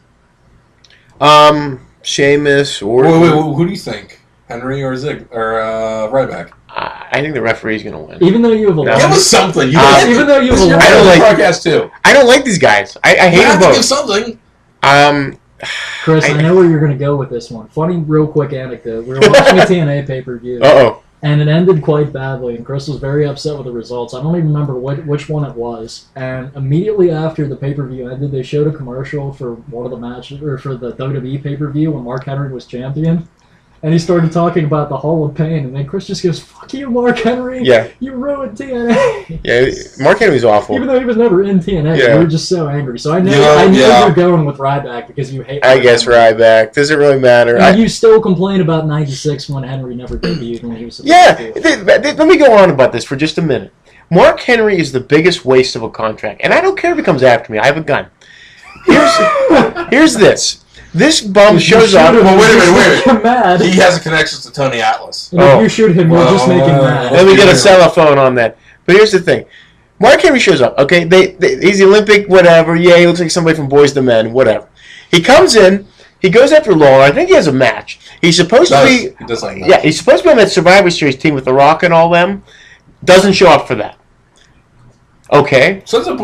Sheamus or... Wait, who do you think? Henry or Ryback? I think the referee's going to win. Even though you have a lot... Give us something. Even though you have a lot... I don't like podcast too. I don't like these guys. I hate them both. Give something. Chris, I know where you're going to go with this one. Funny, real quick anecdote. We were watching a TNA pay-per-view. Uh-oh. And it ended quite badly, and Chris was very upset with the results. I don't even remember which one it was. And immediately after the pay-per-view ended, they showed a commercial for one of the matches, or for the WWE pay-per-view when Mark Henry was champion. And he started talking about the Hall of Pain, and then Chris just goes, "Fuck you, Mark Henry! Yeah. You ruined TNA!" Yeah, Mark Henry's awful. Even though he was never in TNA, you were just so angry. So I knew you're going with Ryback because you hate I guess Ryback. Does it really matter? You still complain about 96 when Henry never debuted when he was supposed to. Let me go on about this for just a minute. Mark Henry is the biggest waste of a contract, and I don't care if he comes after me. I have a gun. Here's this. This bum shows up. Well, wait a minute. Mad. He has a connection to Tony Atlas. And if you shoot him, you'll just make him mad. Let me get a cell phone on that. But here's the thing. Mark Henry shows up, okay? He's the Olympic whatever. Yeah, he looks like somebody from Boys to Men, whatever. He comes in. He goes after Lawler. I think he has a match. He's supposed to be... He does like that. Yeah, he's supposed to be on that Survivor Series team with The Rock and all them. Doesn't show up for that. Okay. Some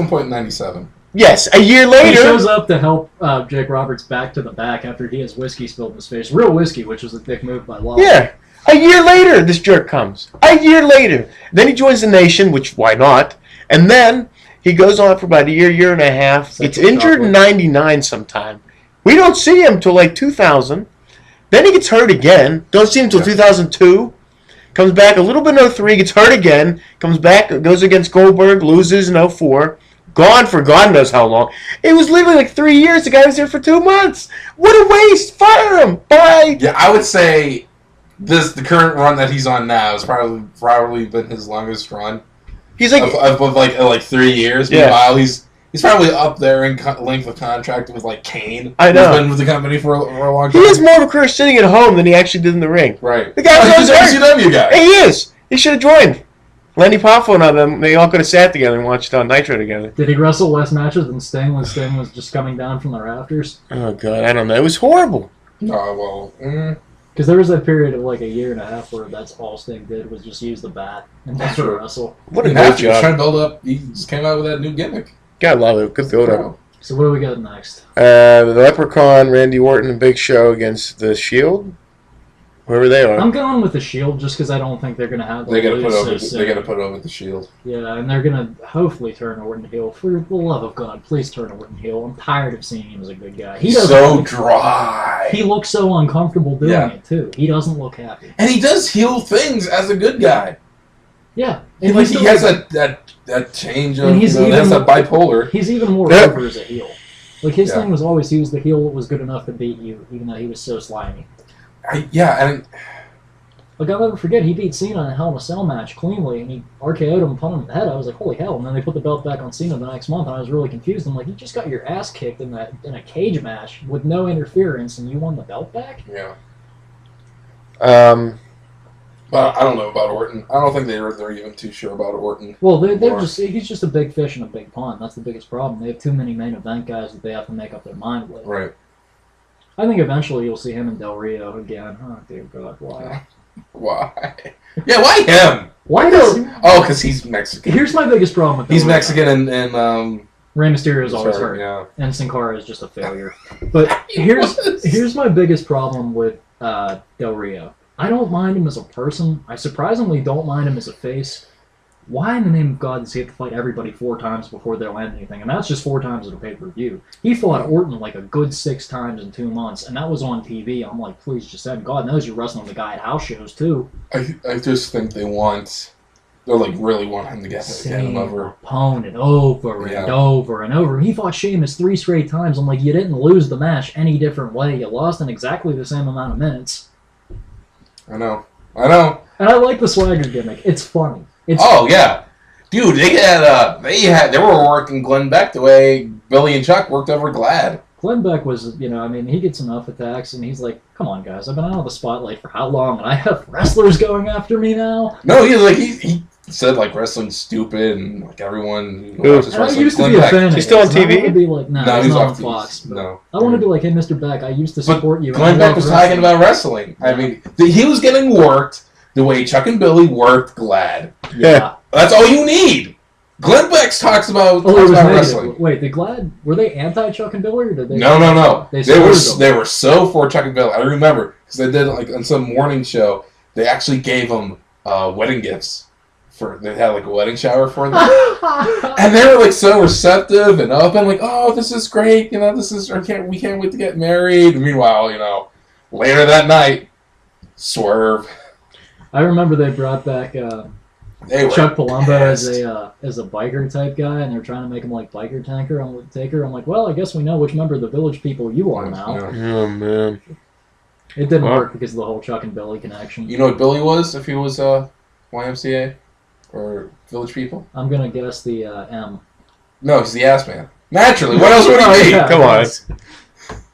point in 97. Yes, a year later... He shows up to help Jake Roberts back to the back after he has whiskey spilled in his face. Real whiskey, which was a thick move by Lawler. Yeah. A year later, this jerk comes. A year later. Then he joins the Nation, which, why not? And then he goes on for about a year and a half. Gets injured in 99 sometime. We don't see him till like 2000. Then he gets hurt again. Don't see him till 2002. Comes back a little bit in 03, gets hurt again. Comes back, goes against Goldberg, loses in 04. Gone for God knows how long. It was literally like 3 years. The guy was there for 2 months. What a waste. Fire him. Bye. Yeah, I would say the current run that he's on now has probably been his longest run. He's like of like 3 years. Yeah. Meanwhile, he's probably up there in length of contract with like Kane. I know. He's been with the company for a long time. He has more of a career sitting at home than he actually did in the ring. Right. The guy's he's an WCW guy. He is. He should have joined. Lenny Poffo and them, they all could have sat together and watched on Nitro together. Did he wrestle less matches than Sting when Sting was just coming down from the rafters? Oh, God, I don't know. It was horrible. Oh, well. Because there was that period of like a year and a half where that's all Sting did was just use the bat and just wrestle. What a He great was trying job. to build up. He just came out with that new gimmick. God love it. Good build-up. So what do we got next? The Leprechaun, Randy Orton, and Big Show against the Shield. Whoever they are. I'm going with the Shield just because I don't think they're going to have them They got to lose put over. so soon. They got to put over the Shield. Yeah, and they're going to hopefully turn Orton heel. For the love of God, please turn Orton heel. I'm tired of seeing him as a good guy. He doesn't So look, dry. He looks so uncomfortable doing it too. He doesn't look happy. And he does heel things as a good guy. Yeah, And like he has that change of. And he's he has that bipolar. He's even more over as a heel. Like his thing was always he was the heel that was good enough to beat you, even though he was so slimy. Like, I'll never forget, he beat Cena in a Hell in a Cell match cleanly, and he RKO'd him and put him in the head. I was like, holy hell. And then they put the belt back on Cena the next month, and I was really confused. I'm like, you just got your ass kicked in a cage match with no interference, and you won the belt back? Yeah. But I don't know about Orton. I don't think they're even too sure about Orton. Well, he's just a big fish in a big pond. That's the biggest problem. They have too many main event guys that they have to make up their mind with. Right. I think eventually you'll see him and Del Rio again. Oh, dear God, why? Why? Yeah, why him? Why does... Oh, because he's Mexican. Here's my biggest problem with Del He's Rio. Mexican and Rey Mysterio is always hurt. Yeah. And Sin Cara is just a failure. But here's my biggest problem with Del Rio. I don't mind him as a person. I surprisingly don't mind him as a face. Why in the name of God does he have to fight everybody 4 times before they'll end anything? And that's just 4 times at a pay-per-view. He fought Orton like a good 6 times in 2 months, and that was on TV. I'm like, please just end. God knows you're wrestling the guy at house shows, too. I just think they're like really want him to get him over. Opponent over and over and over. He fought Sheamus 3 straight times. I'm like, you didn't lose the match any different way. You lost in exactly the same amount of minutes. I know. And I like the swagger gimmick. It's funny. Yeah, dude, they were working Glenn Beck the way Billy and Chuck worked over Glad. Glenn Beck was, he gets enough attacks, and he's like, come on, guys, I've been out of the spotlight for how long, and I have wrestlers going after me now? No, he said, like, wrestling's stupid, and, like, everyone watches wrestling. I used to be a fan of He's still on TV? I want to be like, no, he's not on Fox. No. I want to be like, hey, Mr. Beck, I used to support you. Glenn Beck was talking about wrestling. I mean, he was getting worked the way Chuck and Billy worked Glad. Yeah. That's all you need. Glenn Beck talks about wrestling. Wait, the Glad, were they anti-Chuck and Billy, or did they... No. They were so for Chuck and Billy. I remember, because they did, like, on some morning show, they actually gave them wedding gifts. They had like a wedding shower for them, and they were like so receptive and open, like, "Oh, this is great, you know, we can't wait to get married." And meanwhile, you know, later that night, swerve. I remember they brought back Chuck Palumbo as a biker type guy, and they're trying to make him like biker taker. I'm like, well, I guess we know which member of the Village People you are now. Yeah. Oh man, it didn't work because of the whole Chuck and Billy connection. You know what Billy was if he was YMCA or Village People? I'm gonna guess the M. No, he's the ass man. Naturally, what else would he be? Yeah, come on.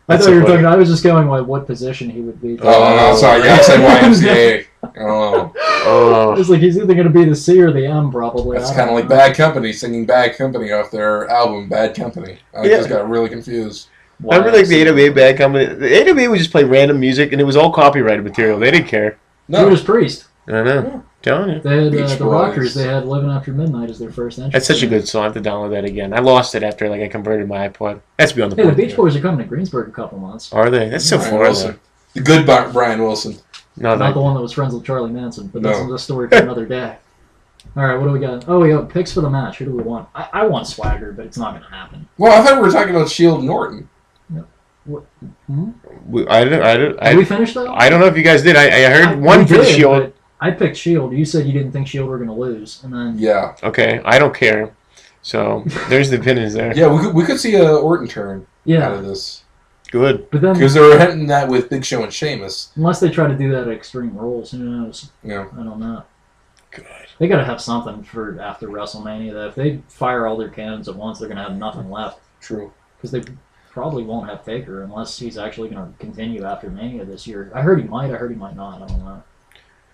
I thought you were talking. I was just going like what position he would be. Oh, no, sorry. Yeah, I said YMCA. Oh. It's like he's either going to be the C or the M, probably. That's kind of like Bad Company singing Bad Company off their album Bad Company. I just got really confused. Remember like the AWA Bad Company? The AWA would just play random music, and it was all copyrighted material. They didn't care. No. Judas Priest. I know. Yeah. Telling you. They had the Rockers. They had Living After Midnight as their first entry. That's such a good song. I have to download that again. I lost it after I converted my iPod. That's beyond the Hey, point. the Beach Boys are coming to Greensburg in a couple months. Are they? That's so Brian far. Wilson. The good Brian Wilson. No, Not the one that was friends with Charlie Manson, but that's No. a story for another day. All right, what do we got? Oh, we got picks for the match. Who do we want? I want Swagger, but it's not going to happen. Well, I thought we were talking about Shield and Norton. What? Hmm? Did we finish that? I don't know if you guys did. I heard one for the Shield. I picked Shield. You said you didn't think Shield were going to lose, and then Yeah. Okay, I don't care. So there's the opinions there. Yeah, we could see a Orton turn out of this. Good. But then Because they were hinting that with Big Show and Sheamus. unless they try to do that at Extreme Rules, who knows? Yeah. I don't know. Good. They got to have something for after WrestleMania. Though, if they fire all their cannons at once, they're going to have nothing left. True. Because they probably won't have Taker unless he's actually going to continue after Mania this year. I heard he might. I heard he might not. I don't know.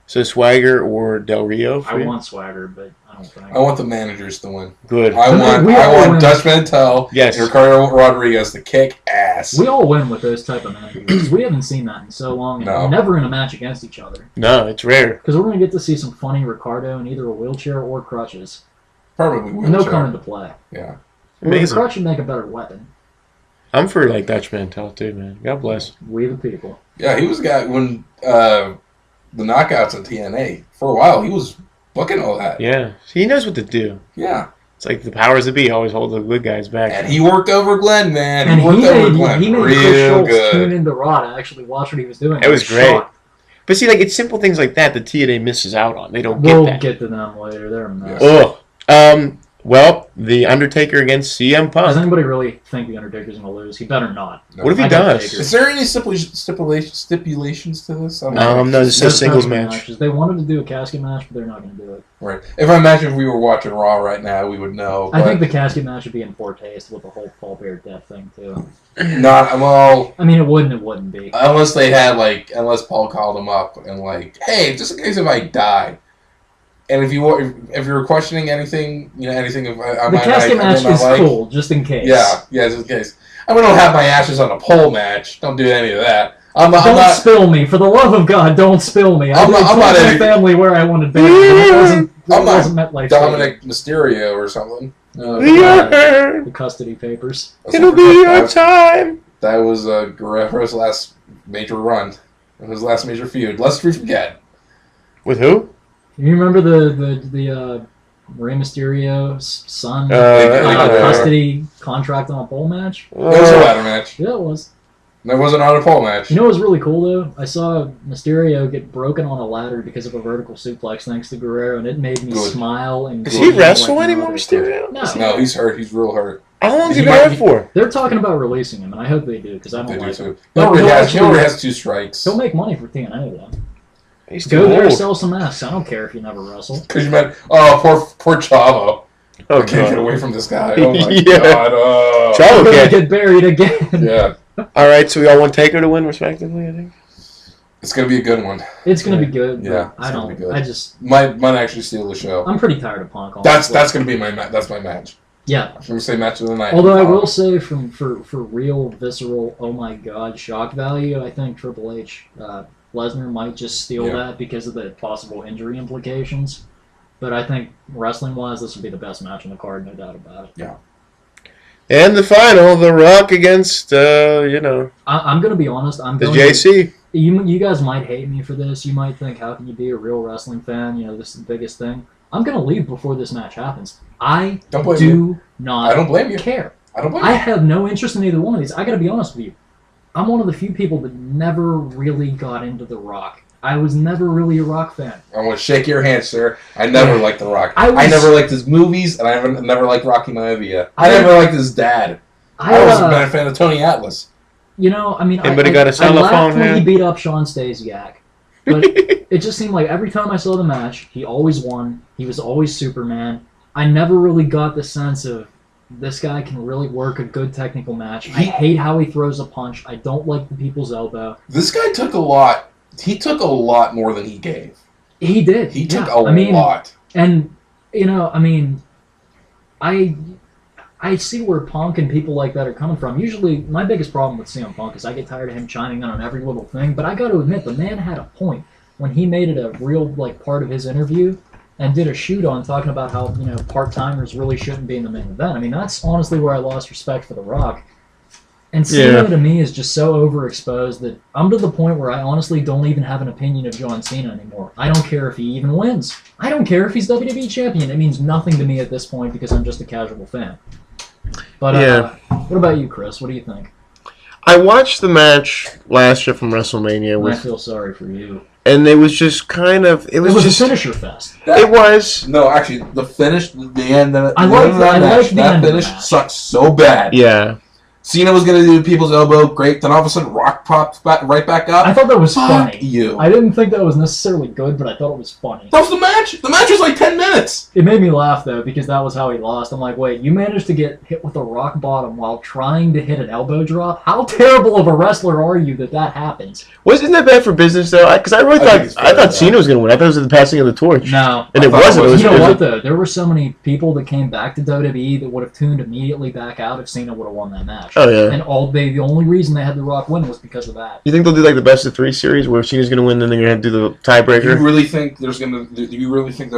So Swagger or Del Rio? I want Swagger, but I don't think. I want the managers to win. Good. I want Dutch Mantel Yes. and Ricardo Rodriguez to kick ass. We all win with those type of managers. We haven't seen that in so long, and No. never in a match against each other. No, it's rare. Because we're going to get to see some funny Ricardo in either a wheelchair or crutches. Probably And they'll wheelchair. come into play. Yeah. Well, the Amazing. crutch would make a better weapon. I'm for Dutch Mantel too, man. God bless. We the people. Yeah, he was a guy when the knockouts on TNA. For a while, he was booking all that. Yeah. He knows what to do. Yeah. It's like the powers that be always hold the good guys back. And he worked over Glenn, man. And he worked over Glenn he made Chris real Schultz tune good. into Raw to actually watch what he was doing. It I was great. shocked. But see, it's simple things like that that TNA misses out on. They don't We'll get that. get to them later. They're a mess. Ugh. Well, The Undertaker against CM Does Punk. anybody really think The Undertaker's going to lose? He better not. No. What if he I got does? Taker. Is there any stipulations to this? No, just a Those singles type of match. matches. They wanted to do a casket match, but they're not going to do it. Right. If I imagine if we were watching Raw right now, we would know. I think the casket match would be in poor taste with the whole Paul Bear death thing, too. not well. I mean, it wouldn't be. Unless they had unless Paul called him up and hey, just in case if I die, and if you were questioning anything, anything of The casket match is cool, just in case. Yeah, just in case. I don't have my ashes on a pole match. Don't do any of that. I'm Don't not. spill me, for the love of God! Don't spill me. I'm not my any- family where I wanted to be. It wasn't MetLife. Dominic Mysterio or something. The custody papers. It'll be your time. That was Guerrero's last major run. His last major feud. Lest we forget. With who? You remember the Rey Mysterio's son yeah. custody contract on a pole match? It was a ladder match. Yeah, it was. That wasn't on a pole match. You know what was really cool though? I saw Mysterio get broken on a ladder because of a vertical suplex thanks to Guerrero, and it made me Good. smile. And Does he wrestle like anymore, no other. Mysterio? No, he's hurt. He's real hurt. How long has he He been might out be- for? They're talking about releasing him, and I hope they do because I They don't do like too. him. But he'll he actually- already has 2 strikes. He'll make money for TNA though. He's too Go there, old. sell some masks. I don't care if you never wrestle. Because you meant, poor Chavo. Oh, I can't get God. away from this guy. Oh my Yeah. God. Oh. Chavo We're gonna can't. get buried again. Yeah. All right, so we all want Taker to win, respectively, I think. It's going to be a good one. It's gonna be good. But Yeah, it's I gonna be don't. good. I just. Might actually steal the show. I'm pretty tired of Punk. That's honestly. going to be that's my match. Yeah. I'm going to say match of the night. Although I will say, for real visceral, oh my god, shock value, I think Triple H, Lesnar might just steal that because of the possible injury implications. But I think wrestling wise, this would be the best match on the card, no doubt about it. Yeah. And the final, The Rock against, I'm gonna be honest. the JC. You guys might hate me for this. You might think, how can you be a real wrestling fan? You know, this is the biggest thing. I'm going to leave before this match happens. I don't blame do you. not I don't blame you. care. I don't blame you. I have no interest in either one of these. I got to be honest with you. I'm one of the few people that never really got into The Rock. I was never really a Rock fan. I want to shake your hand, sir. I never liked The Rock. I never liked his movies, and I never liked Rocky Maivia. I never liked his dad. I wasn't a fan of Tony Atlas. You know, I mean, Anybody got a I laughed telephone, when he man? beat up Sean Stasiak. But it just seemed like every time I saw the match, he always won. He was always Superman. I never really got the sense of this guy can really work a good technical match. I hate how he throws a punch. I don't like the people's elbow. This guy took a lot. He took a lot more than he gave. He did. He took a lot. And, you know, I mean, I see where Punk and people like that are coming from. Usually, my biggest problem with CM Punk is I get tired of him chiming in on every little thing. But I got to admit, the man had a point when he made it a real part of his interview and did a shoot on talking about how part-timers really shouldn't be in the main event. I mean, that's honestly where I lost respect for The Rock. And Cena to me is just so overexposed that I'm to the point where I honestly don't even have an opinion of John Cena anymore. I don't care if he even wins. I don't care if he's WWE champion. It means nothing to me at this point because I'm just a casual fan. But what about you, Chris? What do you think? I watched the match last year from WrestleMania. I feel sorry for you. And it was just kind of... It was just a finisher fest. It was. No, actually, the finish, the end of that finish sucks so bad. Yeah. Cena was going to do people's elbow, great. Then all of a sudden, Rock pops right back up. I thought that was funny. You. I didn't think that was necessarily good, but I thought it was funny. That was the match. The match was like 10 minutes. It made me laugh, though, because that was how he lost. I'm like, wait, you managed to get hit with a rock bottom while trying to hit an elbow drop? How terrible of a wrestler are you that happens? Wasn't that bad for business, though? Because I thought Cena was going to win. I thought it was the passing of the torch. No. And it wasn't. You know what, though? There were so many people that came back to WWE that would have tuned immediately back out if Cena would have won that match. Oh, yeah. And the only reason they had The Rock win was because of that. You think they'll do like the best of 3 series where Cena's going to win and then they're going to do the tiebreaker? Do you really think they're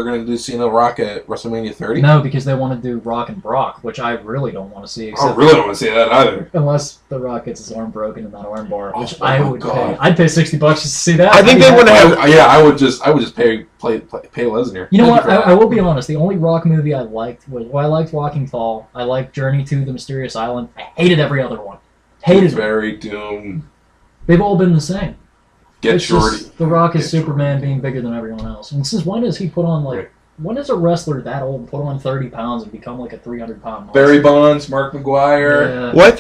going to do Cena Rock at WrestleMania 30? No, because they want to do Rock and Brock, which I really don't want to see. I really don't want to see that either. Unless The Rock gets his arm broken in that arm bar, which I would pay. I'd pay $60 just to see that. I think they want to have. Yeah, I would just pay Lesnar. You know what? I will be honest. The only Rock movie I liked was I liked Walking Tall. I liked Journey to the Mysterious Island. I hated every other one. Hated Very Doom. They've all been the same. Get Shorty. The Rock is Superman being bigger than everyone else. And since when does he put on when does a wrestler that old put on 30 pounds and become like a 300-pound Barry Bonds, Mark McGuire. Yeah. Well, I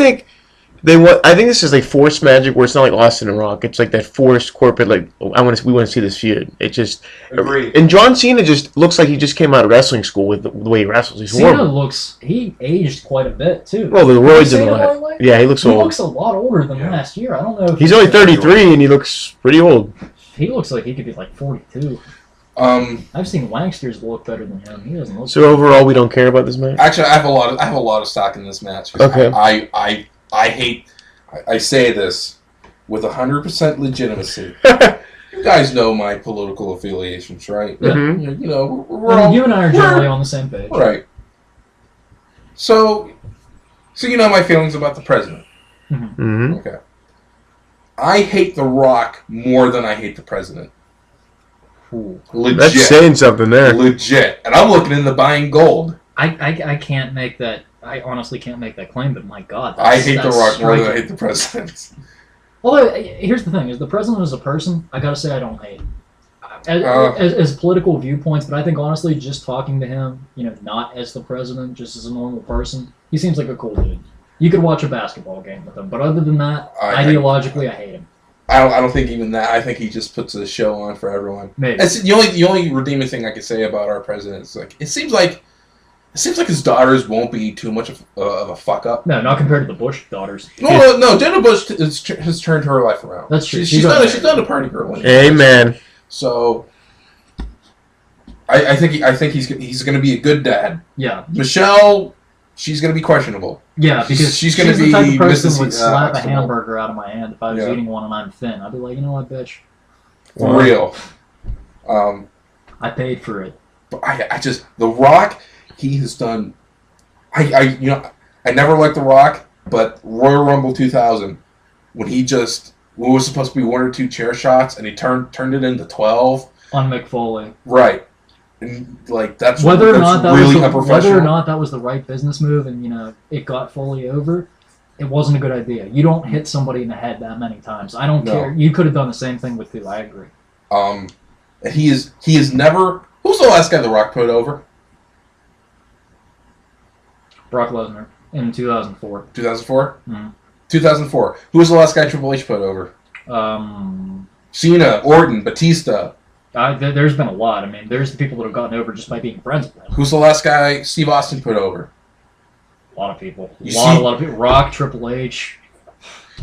think this is like forced magic where it's not like Austin and Rock. It's like that forced corporate we want to see this feud. It just Agreed. And John Cena just looks like he just came out of wrestling school with the way he wrestles. He's horrible. He aged quite a bit too. Well, the roids and all that. Yeah, he looks old. He looks a lot older than last year. I don't know if he's only 33 and he looks pretty old. He looks like he could be like 42. I've seen Wanksters look better than him. He doesn't look. So overall, we don't care about this match. Actually, I have a lot of stock in this match. Okay. I say this with 100% legitimacy. You guys know my political affiliations, right? Yeah. Mm-hmm. You know, you and I are generally on the same page. Right. So you know my feelings about the president. Mm-hmm. Okay. I hate The Rock more than I hate the president. Legit. That's saying something there. Legit. And I'm looking into buying gold. I can't make that. I honestly can't make that claim, but my God. I hate The Rock more than I hate the president. Although, here's the thing. As the president as a person, I gotta say I don't hate him. As political viewpoints, but I think honestly, just talking to him, not as the president, just as a normal person, he seems like a cool dude. You could watch a basketball game with him, but other than that, ideologically, I hate him. I don't think even that. I think he just puts a show on for everyone. Maybe. It's the only redeeming thing I could say about our president is it seems like his daughters won't be too much of a fuck up. No, not compared to the Bush daughters. No, Jenna Bush has turned her life around. That's true. She's not a party girl anymore. Amen. So, I think he's going to be a good dad. Yeah. Michelle, she's going to be questionable. Yeah, because she's going to be the type of person Mrs. who would slap a hamburger out of my hand if I was eating one and I'm thin. I'd be like, you know what, bitch? For real. I paid for it. But The Rock, he has done. I never liked The Rock, but Royal Rumble 2000, when he just what was supposed to be 1 or 2 chair shots, and he turned it into 12 on Mick Foley. Right. And like that's whether or not that was the right business move, and it got Foley over. It wasn't a good idea. You don't hit somebody in the head that many times. I don't care. You could have done the same thing with Thu. I agree. He is never. Who's the last guy The Rock put over? Brock Lesnar in 2004. 2004. Mm-hmm. 2004. Who was the last guy Triple H put over? Cena, Orton, Batista. There's been a lot. I mean, there's the people that have gotten over just by being friends with them. Who's the last guy Steve Austin put over? A lot of people. A lot of people. Rock, Triple H.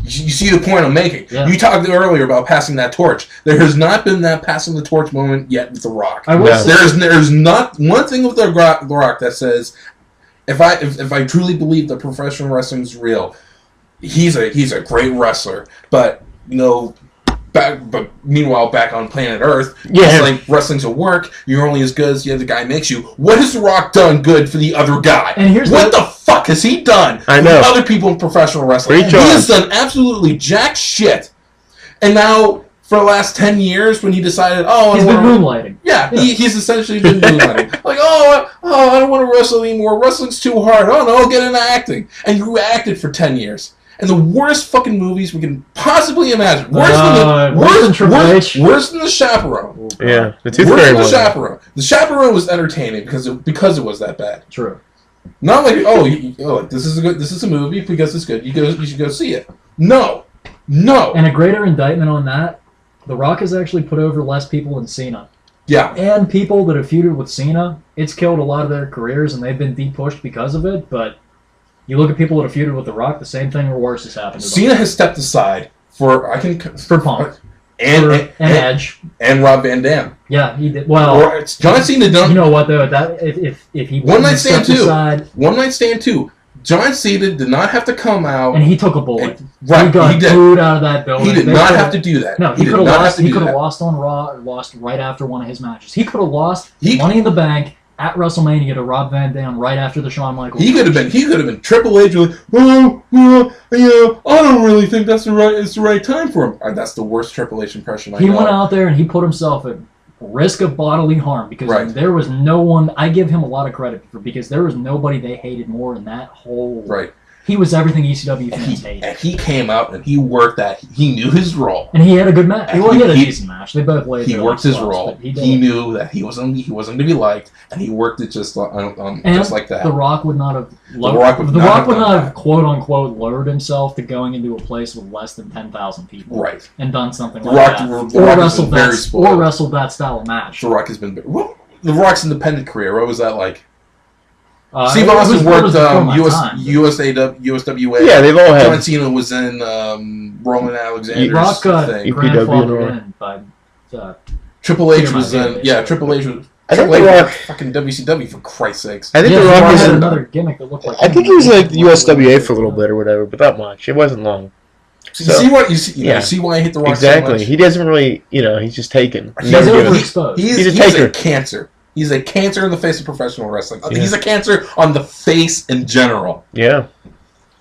You see the point I'm making. Yeah. You talked earlier about passing that torch. There has not been that passing the torch moment yet with The Rock. There's not one thing with The Rock that says, if I truly believe that professional wrestling is real, he's a great wrestler, but meanwhile, back on planet Earth, it's like wrestling's a work. You're only as good as the other guy makes you. What has The Rock done good for the other guy? And here's what the fuck has he done for other people in professional wrestling? He has done absolutely jack shit. And now, for the last 10 years, when he decided, he's been moonlighting. Yeah, he's essentially been moonlighting. Like, I don't want to wrestle anymore. Wrestling's too hard. Oh no, I'll get into acting. And you acted for 10 years. And the worst fucking movies we can possibly imagine. Worse than The Chaperone. Yeah, the Tooth Fairy one. Chaperone. The Chaperone was entertaining because it was that bad. True. Not like this is a movie because it's good. You should go see it. No. And a greater indictment on that, The Rock has actually put over less people than Cena. Yeah. And people that have feuded with Cena, it's killed a lot of their careers and they've been de-pushed because of it, but you look at people that have feuded with The Rock, the same thing or worse has happened to them. Cena has stepped aside for Punk. And Edge. And Rob Van Dam. Yeah, he did. Well, John Cena done. You know what, though? If he One Night Stand 2. John Cena did not have to come out. And he took a bullet. Right, he got booed out of that building. He did not have to do that. No, he could have lost on Raw or lost right after one of his matches. He could have lost Money in the Bank at WrestleMania to Rob Van Dam right after the Shawn Michaels. He could have been Triple H with, I don't really think it's the right time for him. That's the worst Triple H impression I know. He went out there and he put himself at risk of bodily harm because there was no one. I give him a lot of credit because there was nobody they hated more in that whole. Right. He was everything ECW fans hated. And he came out and he worked that. He knew his role. And he had a good match. He had a decent match. They both laid. He worked his role. He knew that he wasn't to be liked, and he worked it just like that. The Rock would not have. The Rock would not have quote unquote lowered himself to going into a place with less than 10,000 people. Right. And done something like that. Or wrestled that style of match. The Rock has been. The Rock's independent career. What was that like? Steve Austin worked USWA. Yeah, they've all had. John Cena was in Roman Alexander's Rock got thing. grandfathered in by Triple H was in. Yeah, Triple H was. I think The Rock fucking WCW for Christ's sakes. I think The Rock had another gimmick that looked like. I think he was like the USWA for a little bit or whatever, but not much. It wasn't long. So, you see why I hit The Rock exactly. So much? He doesn't really, he's just taken. He's a cancer. He's a cancer in the face of professional wrestling. Yeah. He's a cancer on the face in general. Yeah.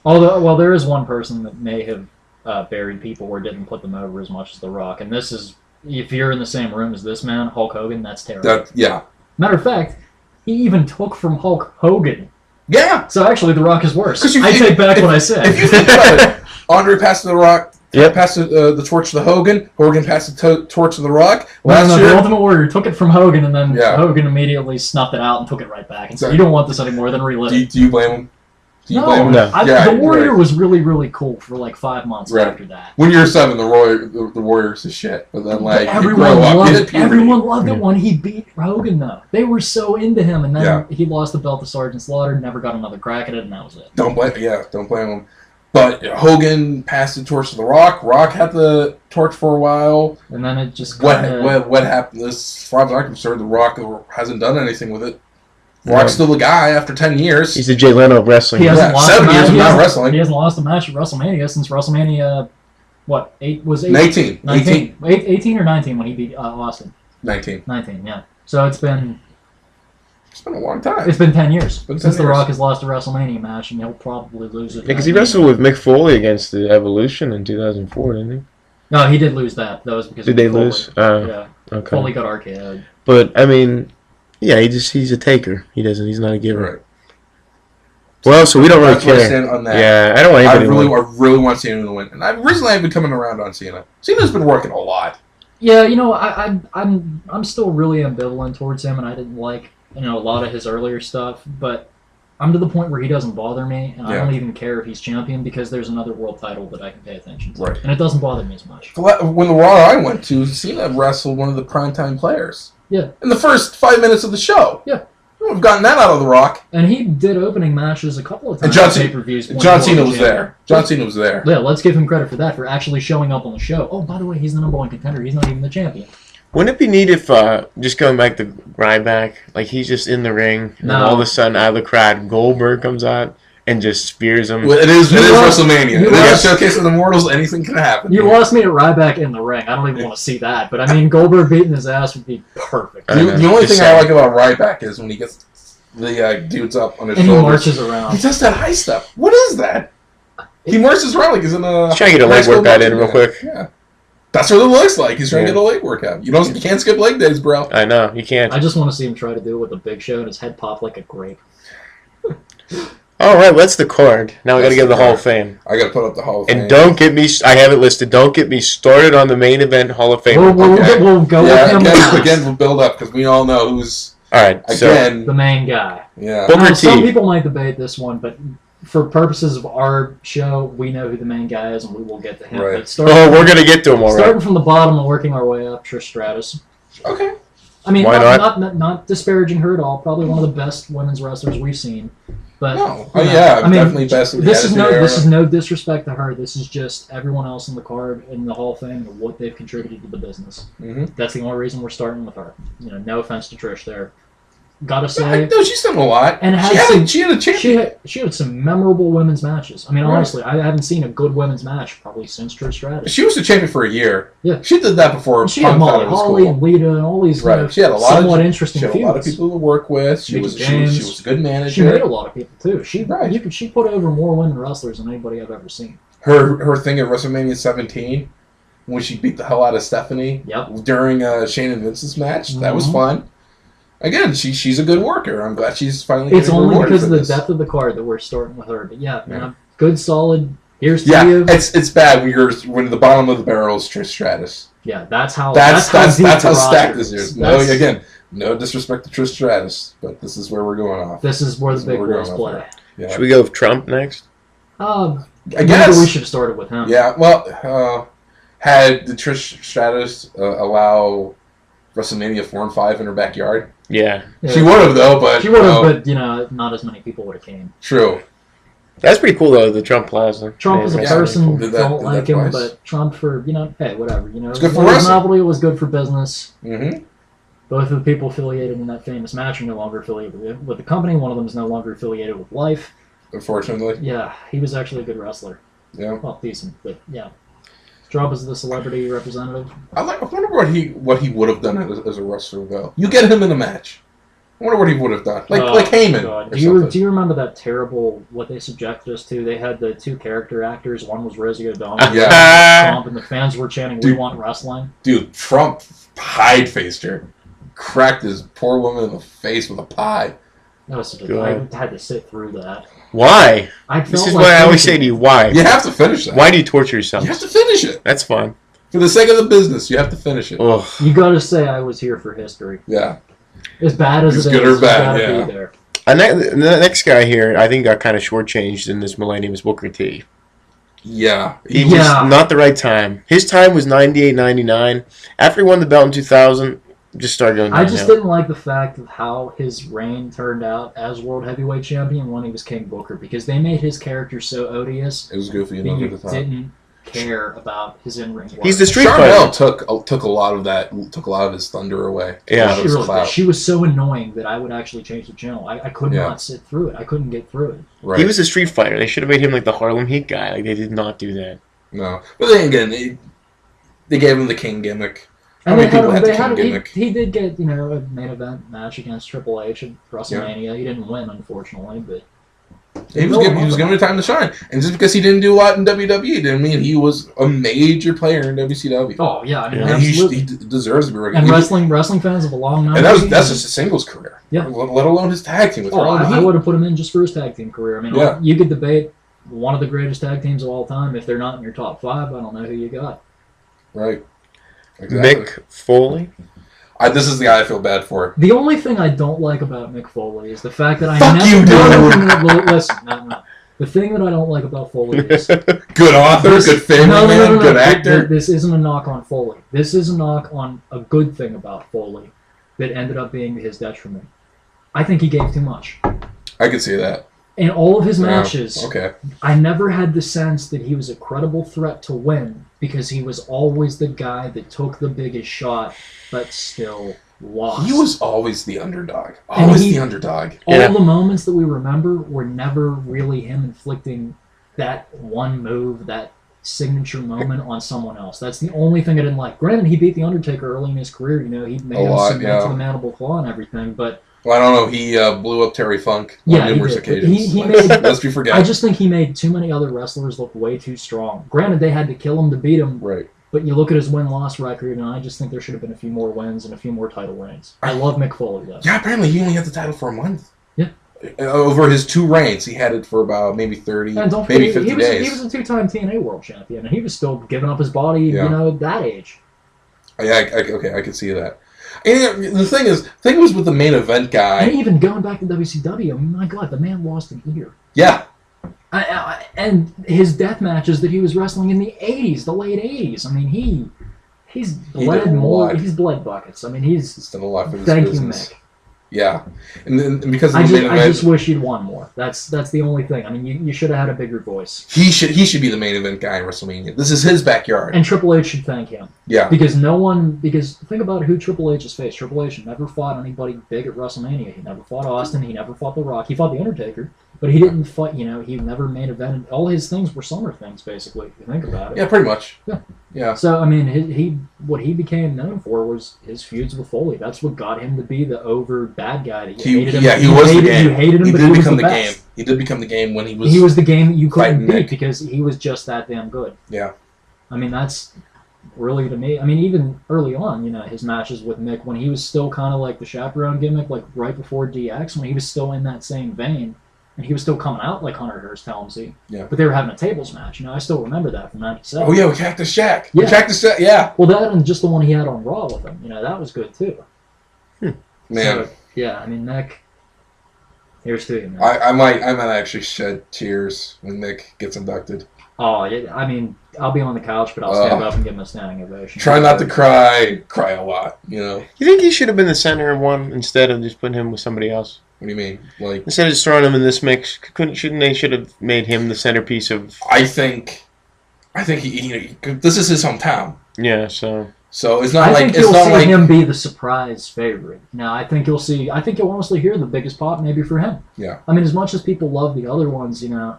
Although, there is one person that may have buried people or didn't put them over as much as The Rock, and this is, if you're in the same room as this man, Hulk Hogan, that's terrible. Matter of fact, he even took from Hulk Hogan. Yeah. So actually, The Rock is worse. I take back what I said. If you think about it, Andre passed to The Rock. Yep. Passed the torch to Hogan. Hogan passed the torch to The Rock. Last year, the Ultimate Warrior took it from Hogan, and then Hogan immediately snuffed it out and took it right back. And said, "You don't want this anymore." Then relive it. Do you blame him? No. The Warrior was really, really cool for like 5 months after that. When you're 7, the Warrior's the shit. But then everyone loved it when he beat Hogan. Though they were so into him, and then he lost the belt to Sergeant Slaughter. Never got another crack at it, and that was it. Don't blame him. But Hogan passed the torch to The Rock. Rock had the torch for a while. And then it just what happened? As far as I'm concerned, The Rock hasn't done anything with it. Rock's still the guy after 10 years. He's the Jay Leno of wrestling. He hasn't lost 7 years of not wrestling. He hasn't lost a match at WrestleMania since WrestleMania, 18 or 19 when he beat Austin? 19, yeah. So it's been a long time. It's been 10 years since The Rock has lost a WrestleMania match, and he'll probably lose it. Yeah, because he wrestled with Mick Foley against the Evolution in 2004, didn't he? No, he did lose that. That was because Did they lose? Yeah. Okay. Foley got RKO'd. But I mean, yeah, he's a taker. He's not a giver. Right. Well, so we don't really That's where I care. stand on that. Yeah, I don't want anybody to win. I really want Cena to win. And recently I've been coming around on Cena. Cena's been working a lot. Yeah, I'm still really ambivalent towards him, and I didn't like a lot of his earlier stuff, but I'm to the point where he doesn't bother me, and I don't even care if he's champion because there's another world title that I can pay attention to, right. And it doesn't bother me as much. When the Raw I went to, Cena wrestled one of the primetime players. Yeah. In the first 5 minutes of the show. Yeah. We've gotten that out of The Rock. And he did opening matches a couple of times on pay-per-views. John Cena was there. John Cena was there. Yeah, let's give him credit for that, for actually showing up on the show. Oh, by the way, he's the #1 contender. He's not even the champion. Wouldn't it be neat if, just going back to Ryback, like he's just in the ring, and all of a sudden out of the crowd, Goldberg comes out and just spears him? Well, it is WrestleMania. It is a showcase of the mortals. Anything can happen. You lost me at Ryback in the ring. I don't even want to see that. But, I mean, Goldberg beating his ass would be perfect. The only thing I like about Ryback is when he gets the dudes up on his shoulders. And he marches around. He does that high step. What is that? He marches around like he's in a... He's trying to get a leg workout in real quick. Yeah. That's what it looks like. He's trying to get a leg workout. You can't skip leg days, bro. I know, you can't. I just want to see him try to do it with a Big Show and his head pop like a grape. All right, that's the card. Now we got to get to the Hall of Fame. I got to put up the Hall of Fame. And don't get me... I have it listed. Don't get me started on the main event Hall of Fame. We'll go with him again, we'll build up because we all know who's... All right, again, the main guy. Yeah. Booker T. Some people might debate this one, but for purposes of our show, we know who the main guy is, and we will get to him. Right. But we're going to get to him, all right. Starting from the bottom and working our way up, Trish Stratus. Okay. I mean, Why not disparaging her at all. Probably one of the best women's wrestlers we've seen. But no. Definitely best. This is no disrespect to her. This is just everyone else in the card in the Hall of Fame and what they've contributed to the business. Mm-hmm. That's the only reason we're starting with her. No offense to Trish there. Gotta say, no, she's done a lot. And she had a champion. She had some memorable women's matches. I mean, honestly, I haven't seen a good women's match probably since Trish Stratus. She was the champion for a year. Yeah, she did that before. She had Molly Holly and Lita and all these. Right. She had a somewhat interesting. She had a lot of people to work with. She was a good manager. She made a lot of people too. She put over more women wrestlers than anybody I've ever seen. Her thing at WrestleMania 17 when she beat the hell out of Stephanie. Yep. During Shane and Vince's match, that was fun. Again, she's a good worker. I'm glad she's finally. It's only because of the depth of the card that we're starting with her. But good, solid. Here's to you. It's bad when the bottom of the barrel is Trish Stratus. Yeah, that's how stacked this is. No disrespect to Trish Stratus, but this is where we're going off. This is where the big boys play. Yeah. Should we go with Trump next? I guess we should have started with him. Yeah. Well, had the Trish Stratus allow WrestleMania 4 and 5 in her backyard? Yeah. She would have though, but not as many people would have came. True. That's pretty cool though. The Trump Plaza. Trump as a person, don't like him, but Trump for hey, whatever. It's good for wrestling. Novelty was good for business. Mm-hmm. Both of the people affiliated in that famous match are no longer affiliated with the company. One of them is no longer affiliated with Life. Unfortunately. Yeah, he was actually a good wrestler. Yeah. Well, decent, but yeah. Job as the celebrity representative. I wonder what he would have done as a wrestler though. You get him in a match. I wonder what he would have done, like Heyman. Do you remember that terrible what they subjected us to? They had the two character actors. One was Rosie O'Donnell, and the fans were chanting, "We want wrestling." Dude, Trump pie-faced her, cracked his poor woman in the face with a pie. That was such I had to sit through that. Why? This is what I always say to you. Why? You have to finish that. Why do you torture yourself? You have to finish it. That's fine. For the sake of the business, you have to finish it. Ugh. You got to say I was here for history. Yeah. As bad as it is, good or bad, yeah. Be there. The next guy here, I think, got kind of shortchanged in this millennium is Booker T. Yeah. He was not the right time. His time was 98, 99. After he won the belt in 2000, just started going downhill. I just didn't like the fact of how his reign turned out as World Heavyweight Champion when he was King Booker, because they made his character so odious. It was goofy. That you didn't care about his in-ring work. He's the street fighter. took a lot of that. Took a lot of his thunder away. Yeah, she was so annoying that I would actually change the channel. I could not sit through it. I couldn't get through it. Right. He was a street fighter. They should have made him like the Harlem Heat guy. Like they did not do that. No, but then again, they gave him the King gimmick. And he did get, a main event match against Triple H at WrestleMania. Yeah. He didn't win, unfortunately, but He was given time to shine. And just because he didn't do a lot in WWE didn't mean he was a major player in WCW. Oh, yeah. I mean, and he deserves to be recognized. And wrestling fans have a long night. And that's just a singles career. Yeah. Let alone his tag team. I would have put him in just for his tag team career. I mean, you could debate one of the greatest tag teams of all time. If they're not in your top 5, I don't know who you got. Right. Exactly. Mick Foley? This is the guy I feel bad for. The only thing I don't like about Mick Foley is the fact that No. The thing that I don't like about Foley is... good author, good family man, good actor. This isn't a knock on Foley. This is a knock on a good thing about Foley that ended up being to his detriment. I think he gave too much. I can see that. In all of his matches, I never had the sense that he was a credible threat to win because he was always the guy that took the biggest shot but still lost. He was always the underdog. Always the underdog. All the moments that we remember were never really him inflicting that one move, that signature moment on someone else. That's the only thing I didn't like. Granted, he beat The Undertaker early in his career. You know, he made him submit to the Mandible Claw and everything, but... Well, I don't know. He blew up Terry Funk on numerous occasions. Lest we forget. I just think he made too many other wrestlers look way too strong. Granted, they had to kill him to beat him. Right. But you look at his win-loss record, and I just think there should have been a few more wins and a few more title reigns. I love Mick Foley, though. Yeah, apparently he only had the title for a month. Yeah. Over his 2 reigns, he had it for about maybe 30, maybe 50 days. He was a 2-time TNA World Champion, and he was still giving up his body, you know, at that age. Yeah, I could see that. And the thing was with the main event guy. And even going back to WCW, I mean, my God, the man lost an ear. Yeah. And his death matches that he was wrestling in the 80s, the late 80s. I mean, he's bled more. He's bled buckets. I mean, he's done a lot for this business. Thank you, Mick. Yeah, and because of the main event, I just wish he'd won more. That's the only thing. I mean, you should have had a bigger voice. He should be the main event guy in WrestleMania. This is his backyard. And Triple H should thank him. Yeah. Because think about who Triple H has faced. Triple H never fought anybody big at WrestleMania. He never fought Austin. He never fought The Rock. He fought The Undertaker. But he didn't fight, you know, he never main evented. All his things were summer things, basically, if you think about it. Yeah, pretty much. Yeah. So, I mean, what he became known for was his feuds with Foley. That's what got him to be the over bad guy that you hated him. Yeah, he was the game. You hated him, but he was the best. Game. He did become the game when he was... He was the game that you couldn't beat because he was just that damn good. Yeah. I mean, that's really, to me, I mean, even early on, you know, his matches with Mick, when he was still kind of like the chaperone gimmick, like right before DX, when he was still in that same vein, and he was still coming out like Hunter Hearst Helmsley. Yeah. But they were having a tables match. You know, I still remember that from '97. Oh, yeah, with Cactus Jack. Yeah. Cactus Jack, yeah. Well, that and just the one he had on Raw with him. You know, that was good, too. Man. So, yeah, I mean, Mick, here's to you, man. I might actually shed tears when Mick gets inducted. Oh, yeah, I mean, I'll be on the couch, but I'll stand up and give him a standing ovation. Try not to cry. Cry a lot, you know. You think he should have been the center of one instead of just putting him with somebody else? What do you mean? Like, instead of just throwing him in this mix, shouldn't they should have made him the centerpiece of? I think he this is his hometown. Yeah, so it's not I think you'll see him be the surprise favorite. Now, I think you'll honestly hear the biggest pop maybe for him. Yeah. I mean, as much as people love the other ones, you know,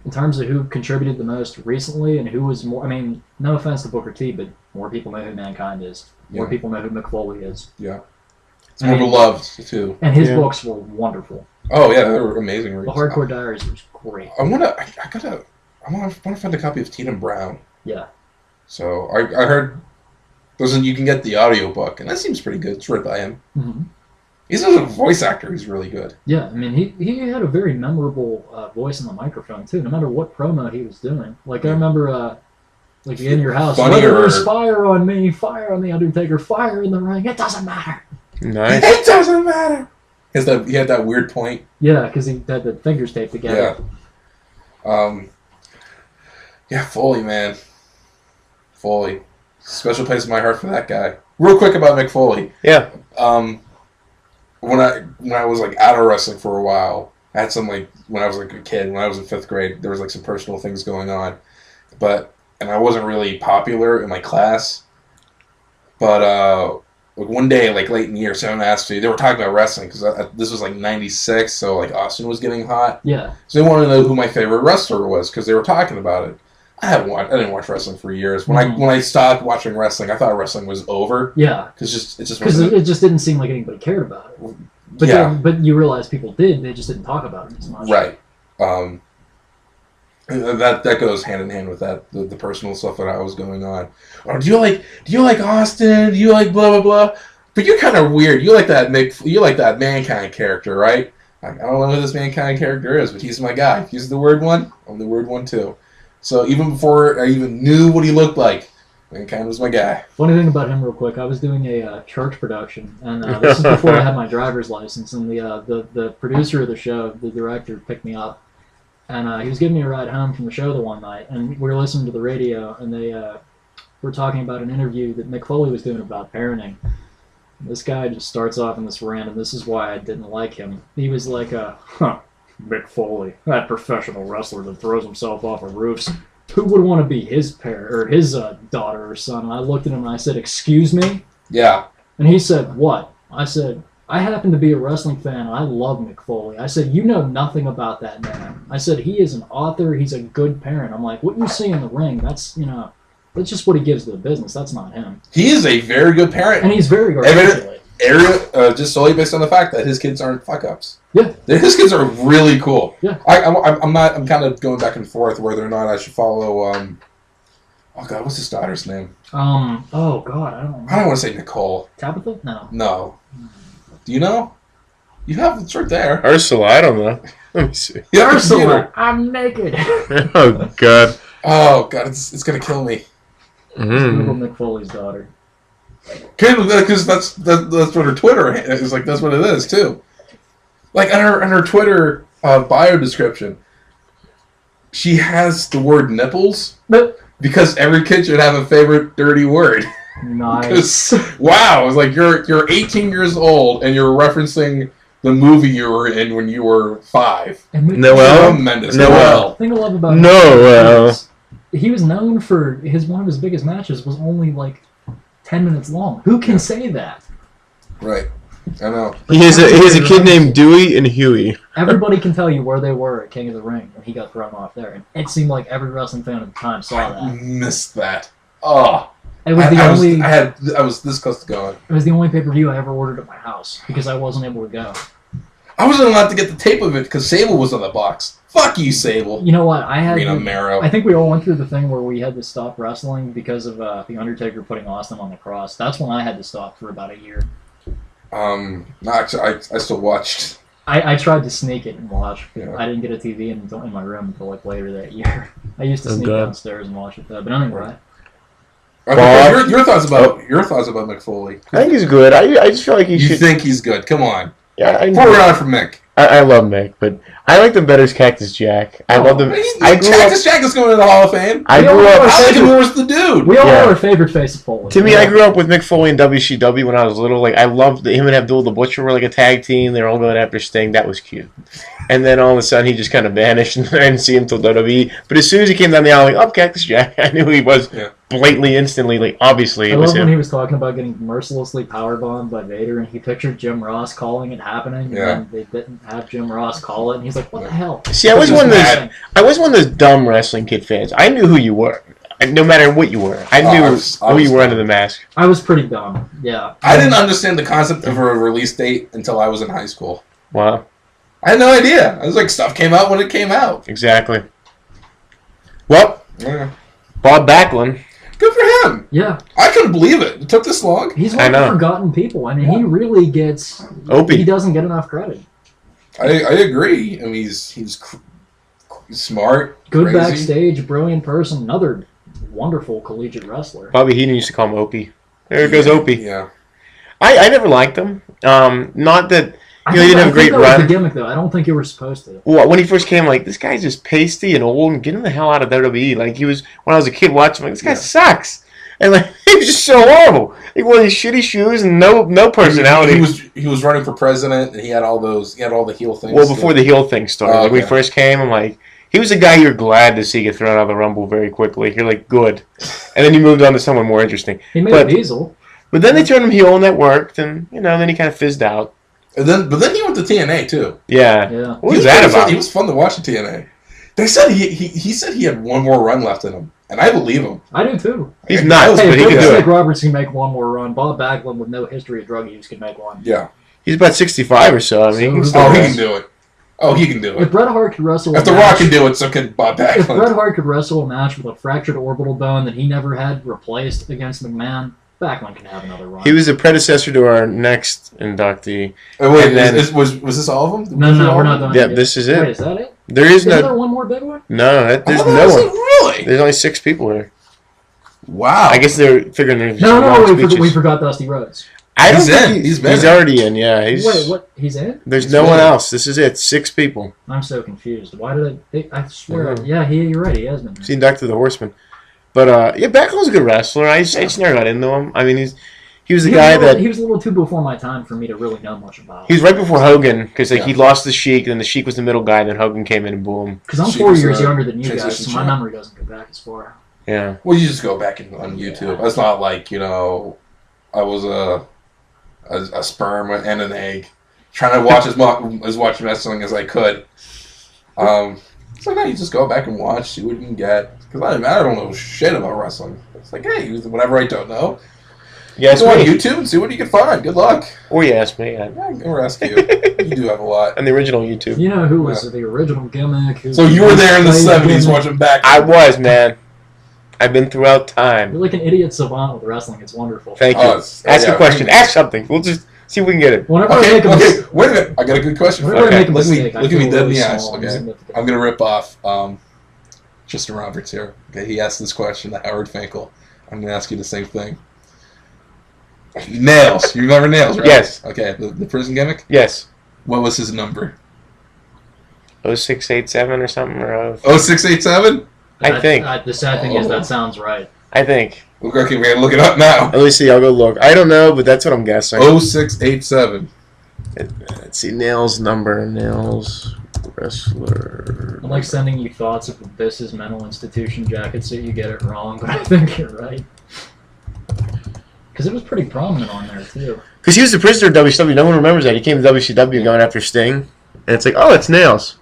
in terms of who contributed the most recently and who was more, I mean, no offense to Booker T, but more people know who Mankind is. More people know who Mick Foley is. Yeah. It's more beloved, too. And his books were wonderful. Oh, yeah, they were amazing reads. The Hardcore Diaries was great. I want to find a copy of Tina Brown. Yeah. So, I heard you can get the audiobook, and that seems pretty good. It's read by him. Mm-hmm. He's a voice actor. He's really good. Yeah, I mean, he had a very memorable voice on the microphone, too, no matter what promo he was doing. Like, I remember, like, in your house, whether there's fire on me, fire on the Undertaker, fire in the ring, it doesn't matter. Nice. It doesn't matter. He had that weird point. Yeah, because he had the fingers taped together. Yeah. Yeah, Foley, man. Foley. Special place in my heart for that guy. Real quick about Mick Foley. Yeah. When I was like out of wrestling for a while, I had some like when I was like a kid, when I was in 5th grade, there was like some personal things going on, and I wasn't really popular in my class. But like one day, like late in the year, someone asked me, they were talking about wrestling because this was like '96, so like Austin was getting hot. Yeah. So they wanted to know who my favorite wrestler was because they were talking about it. I didn't watch wrestling for years. When I stopped watching wrestling, I thought wrestling was over. Yeah. Because it just didn't seem like anybody cared about it. But you realize people did. They just didn't talk about it as much. Right. That goes hand in hand with that the personal stuff that I was going on. Or do you like Austin? Do you like blah blah blah? But you're kind of weird. You like that Mankind character, right? I don't know who this Mankind character is, but he's my guy. If he's the weird one, I'm the weird one too. So even before I even knew what he looked like, Mankind was my guy. Funny thing about him, real quick, I was doing a church production, and this is before I had my driver's license, and the producer of the show, the director, picked me up, and he was giving me a ride home from the show the one night, and we were listening to the radio, and they were talking about an interview that Mick Foley was doing about parenting. This guy just starts off in this rant, and this is why I didn't like him. He was like, Mick Foley, that professional wrestler that throws himself off of roofs. Who would want to be his parent or his daughter or son? And I looked at him and I said, "Excuse me?" Yeah. And he said, "What?" I said, "I happen to be a wrestling fan and I love Mick Foley." I said, "You know nothing about that man." I said, "He is an author. He's a good parent." I'm like, "What you see in the ring, that's just what he gives to the business. That's not him." He is a very good parent. And he's very articulate. Just solely based on the fact that his kids aren't fuck-ups. Yeah. His kids are really cool. Yeah. I'm kind of going back and forth whether or not I should follow, oh God, what's his daughter's name? Oh God, I don't know. I don't want to say Nicole. Tabitha? No. No. Do you know? You have, it's right there. Ursula, I don't know. Let me see. Yeah, Ursula, I'm naked. Oh, God. Oh, God, it's going to kill me. Google Mick Foley's daughter. Because that's what her Twitter is like. That's what it is too. Like on her Twitter bio description, she has the word nipples because every kid should have a favorite dirty word. Nice. Wow, it's like you're 18 years old and you're referencing the movie you were in when you were 5. Noel. Tremendous. Noel. The thing I love about Noel. He was known for one of his biggest matches was only like 10 minutes long. Who can say that? Right. I know. He has a kid named Dewey and Huey. Everybody can tell you where they were at King of the Ring when he got thrown off there. And it seemed like every wrestling fan at the time saw that. I missed that. Oh. It was I was this close to going. It was the only pay-per-view I ever ordered at my house because I wasn't able to go. I wasn't allowed to get the tape of it because Sable was on the box. Fuck you, Sable. You know what? Marrow. I think we all went through the thing where we had to stop wrestling because of The Undertaker putting Austin on the cross. That's when I had to stop for about a year. No, actually, I still watched. I tried to sneak it and watch. Yeah. I didn't get a TV in my room until like later that year. I used to sneak downstairs and watch it though. But anyway. Okay, your thoughts about Mick Foley? I think he's good. I just feel like he should. You think he's good? Come on. Yeah, Pour it on for Mick. I love Mick, but I like them better as Cactus Jack. I love them. Cactus Jack is going to the Hall of Fame. I like him more as the dude. We all know our favorite face of Foley. To me, I grew up with Mick Foley and WCW when I was little. Like I loved him and Abdul the Butcher were like a tag team. They were all going after Sting. That was cute. And then all of a sudden, he just kind of vanished, and I didn't see him until WWE. But as soon as he came down the aisle, like, Cactus Jack, I knew he was blatantly, instantly, like, obviously it was him. When he was talking about getting mercilessly powerbombed by Vader, and he pictured Jim Ross calling it happening, and then they didn't have Jim Ross call it, and he's like, what the hell? See, I was one of those dumb wrestling kid fans. I knew who you were. No matter what you were. I knew who you were under the mask. I was pretty dumb, yeah. I didn't understand the concept of a release date until I was in high school. Wow. I had no idea. I was like, stuff came out when it came out. Exactly. Well, Bob Backlund. Good for him. Yeah. I couldn't believe it. It took this long. He's one of the forgotten people. I mean, he really gets... Opie. He doesn't get enough credit. I agree. I mean, he's smart, good crazy. Backstage, brilliant person, another wonderful collegiate wrestler. Bobby Heenan used to call him Opie. There goes Opie. Yeah. I never liked him. Not that... he didn't have a great run. That was the gimmick, though. I don't think you were supposed to. Well, when he first came, like, this guy's just pasty and old, and get him the hell out of WWE. Like, he was, when I was a kid watching, like, this guy sucks. And, like, he was just so horrible. He wore these shitty shoes and no personality. He was running for president, and he had all the heel things. Well, before the heel thing started. Like, when he first came, I'm like, he was a guy you're glad to see get thrown out of the Rumble very quickly. You're like, good. And then he moved on to someone more interesting. He made a Diesel. But then they turned him heel, and that worked, and, then he kind of fizzed out. But then he went to TNA too. Yeah. What was that about? He was fun to watch at TNA. They said he said he had one more run left in him, and I believe him. I do too. He's nuts, but he can do it. Roberts can make one more run. Bob Backlund with no history of drug use can make one. Yeah. He's about 65 or so. I mean, he can he can do it. Oh, he can do it. If Bret Hart could wrestle, if The Rock can do it, so can Bob Backlund. If Bret Hart could wrestle a match with a fractured orbital bone that he never had replaced against McMahon, Backlund can have another run. He was the predecessor to our next inductee. Oh, wait, was this all of them? No, we're not done. Yeah, this is it. Wait, is that it? Is there one more big one? No, there's no one. Really? There's only 6 people there. Wow. I guess they're figuring there's we forgot Dusty Rhodes. He's in. He's already in, yeah. Wait, what? He's in? There's no one else. This is it. 6 people. I'm so confused. Why did I swear. Yeah, you're right. He has been. He's inducted to the Horseman. But, Backlund's a good wrestler. I just never got into him. I mean, he was the guy that... He was a little too before my time for me to really know much about him. He was right before Hogan, because he lost the Sheik, and then the Sheik was the middle guy, and then Hogan came in and boom. Because I'm 4 years younger than you guys, so my memory doesn't go back as far. Yeah. Well, you just go back on YouTube. It's not like, I was a sperm and an egg, trying to watch as much wrestling as I could. It's like, no, you just go back and watch, see what you can get. Because I don't know shit about wrestling. It's like, hey, whatever I don't know, go on YouTube and see what you can find. Good luck. Or you ask me. I'll ask you. You do have a lot. On the original YouTube. You know who was the original gimmick? So you were there in the 70s watching back. I was, man. I've been throughout time. You're like an idiot savant with wrestling. It's wonderful. Thank you. Ask a question. Ask something. We'll just see if we can get it. Wait a minute. I got a good question. Look at me dead in the eyes. Okay. I'm going to rip off Justin Roberts here. Okay, he asked this question to Howard Finkel. I'm going to ask you the same thing. Nails. You remember Nails, right? Yes. Okay, the prison gimmick? Yes. What was his number? 0687 or something? 0687? I think. The sad thing is that sounds right. I think. Okay, we're going to look it up now. Let me see. I'll go look. I don't know, but that's what I'm guessing. 0687. Let's see. Nails number. Nails wrestler. I'm like sending you thoughts of Abyss's mental institution jacket so you get it wrong, but I think you're right. Because it was pretty prominent on there, too. Because he was the prisoner of WCW. No one remembers that. He came to WCW going after Sting. And it's like, oh, it's Nails.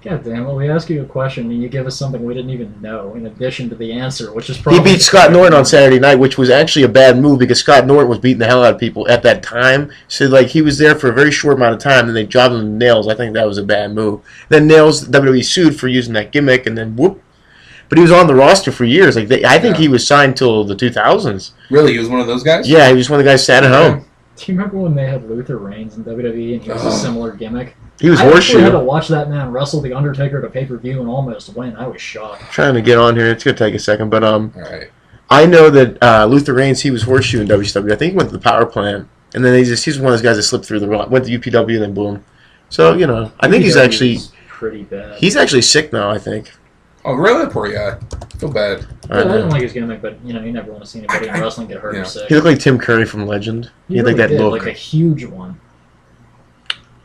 God damn it, we ask you a question and you give us something we didn't even know in addition to the answer, which is probably... He beat Scott Norton on Saturday night, which was actually a bad move because Scott Norton was beating the hell out of people at that time. So, like, he was there for a very short amount of time, and they jobbed him to Nails. I think that was a bad move. Then Nails, WWE sued for using that gimmick, and then whoop. But he was on the roster for years. Like I think he was signed till the 2000s. Really? He was one of those guys? Yeah, he was one of the guys who sat at home. Do you remember when they had Luther Reigns in WWE and he was a similar gimmick? He was I actually had horseshoe. to watch that man wrestle The Undertaker at a pay-per-view and almost win. I was shocked. Trying to get on here. It's going to take a second. But All right. I know that Luther Reigns, he was horseshoe in WCW. I think he went to the power plant. And then he's one of those guys that slipped through the rock. Went to UPW and then boom. So, I think he's actually... pretty bad. He's actually sick now, I think. Oh, really? Poor guy. I feel bad. I didn't like his gimmick, but, you never want to see anybody in wrestling get hurt or sick. He looked like Tim Curry from Legend. He had really like that look. Like a huge one.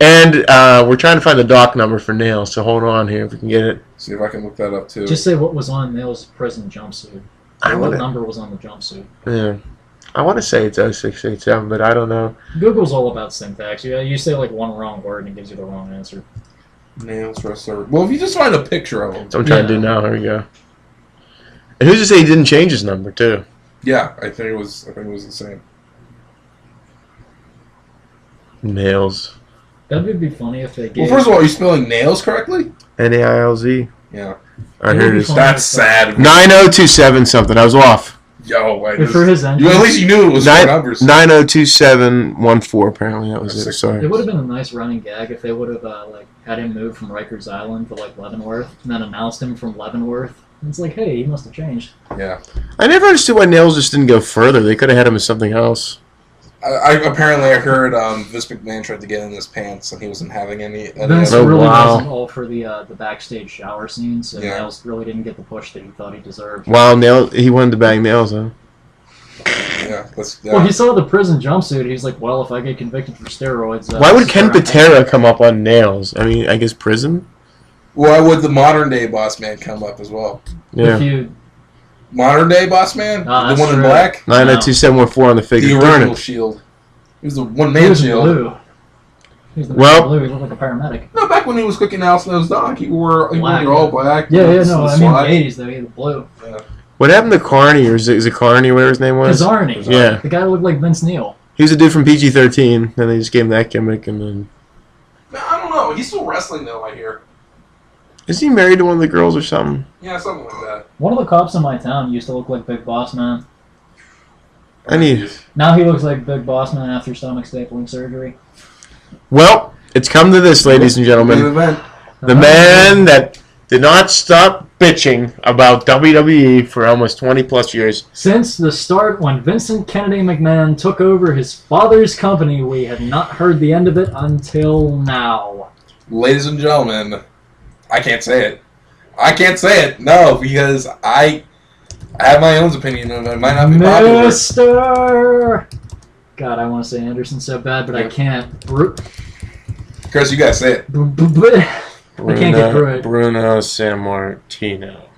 And we're trying to find the doc number for Nails, so hold on here if we can get it. See if I can look that up, too. Just say what was on Nails' prison jumpsuit. What number was on the jumpsuit? Yeah. I want to say it's 0687, but I don't know. Google's all about syntax. You say like one wrong word and it gives you the wrong answer. Nails wrestler. Well, if you just find a picture of him. That's what I'm trying to do now. Here we go. And who's to say he didn't change his number, too? Yeah, I think it was the same. Nails. That would be funny if they gave... Well, first of all, are you spelling nails correctly? Nailz. Yeah. All right, here it is. That's sad. 9027 something. I was off. Yo, wait. For his entrance, At least you knew it was four numbers. 902714, apparently. That was it. Sorry. It would have been a nice running gag if they would have had him move from Rikers Island to Leavenworth and then announced him from Leavenworth. And it's like, hey, he must have changed. Yeah. I never understood why Nails just didn't go further. They could have had him as something else. I heard Vince McMahon tried to get in his pants and he wasn't having any. Vince really wasn't all for the backstage shower scene, so Nails really didn't get the push that he thought he deserved. Wow, he wanted to bang Nails, huh? Yeah, Well, he saw the prison jumpsuit. He's like, well, if I get convicted for steroids... why would Ken Patera come up on Nails? I mean, I guess prison? Why would the modern day boss man come up as well? Yeah. Modern day boss man? The one in black? 902714 on the figure. The original Shield. He was the one-man Shield. Blue. He was the blue. He looked like a paramedic. No, back when he was cooking Al Snow's dog, he wore all black. Yeah, no, I mean the 80s, though. He had the blue. Yeah. What happened to Carney, or is it Carney, whatever his name was? Kazarni. Yeah. The guy that looked like Vince Neil. He was a dude from PG-13, then they just gave him that gimmick, and then... I don't know. He's still wrestling, though, I hear. Is he married to one of the girls or something? Yeah, something like that. One of the cops in my town used to look like Big Boss Man. Now he looks like Big Boss Man after stomach stapling surgery. Well, it's come to this, ladies and gentlemen. The man that did not stop bitching about WWE for almost 20-plus years. Since the start when Vincent Kennedy McMahon took over his father's company, we have not heard the end of it until now. Ladies and gentlemen, I can't say it. I can't say it, no, because I have my own opinion, and it might not be popular. Mr. God, I want to say Anderson so bad, but I can't. Chris, you gotta say it. I can't get through it. Bruno Sammartino.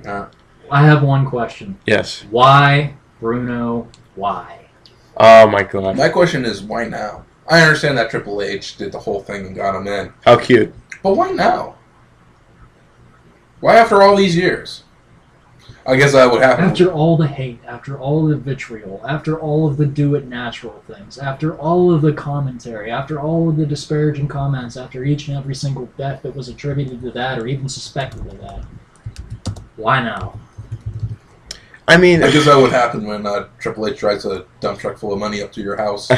I have one question. Yes. Why, Bruno, why? Oh, my God. My question is, why now? I understand that Triple H did the whole thing and got him in. How cute. But why now? Why after all these years? I guess that would happen. After all the hate, after all the vitriol, after all of the do-it-natural things, after all of the commentary, after all of the disparaging comments, after each and every single death that was attributed to that or even suspected of that. Why now? I mean... I guess that would happen when Triple H drives a dump truck full of money up to your house.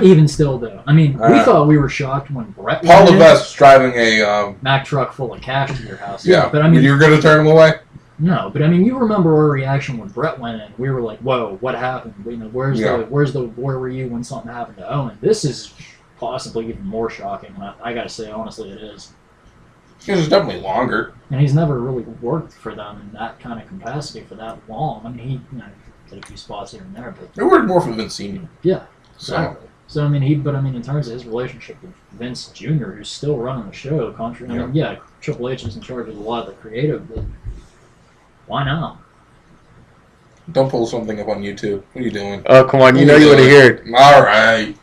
even still, though. I mean, we thought we were shocked when Brett Paul Levesque's driving a... Mack truck full of cash to your house. Yeah, but I mean... You were going to turn him away? No, but I mean, you remember our reaction when Brett went in. We were like, "Whoa, what happened? You know, where were you when something happened to Owen?" This is possibly even more shocking. And I gotta say, honestly, it is. It's definitely longer. And he's never really worked for them in that kind of capacity for that long. I mean, he did a few spots here and there, but they worked more for Vince Senior. Yeah, exactly. So I mean, in terms of his relationship with Vince Jr., who's still running the show, Triple H is in charge of a lot of the creative, but why not? Don't pull something up on YouTube. What are you doing? Oh, come on. You know you want to hear it. All right.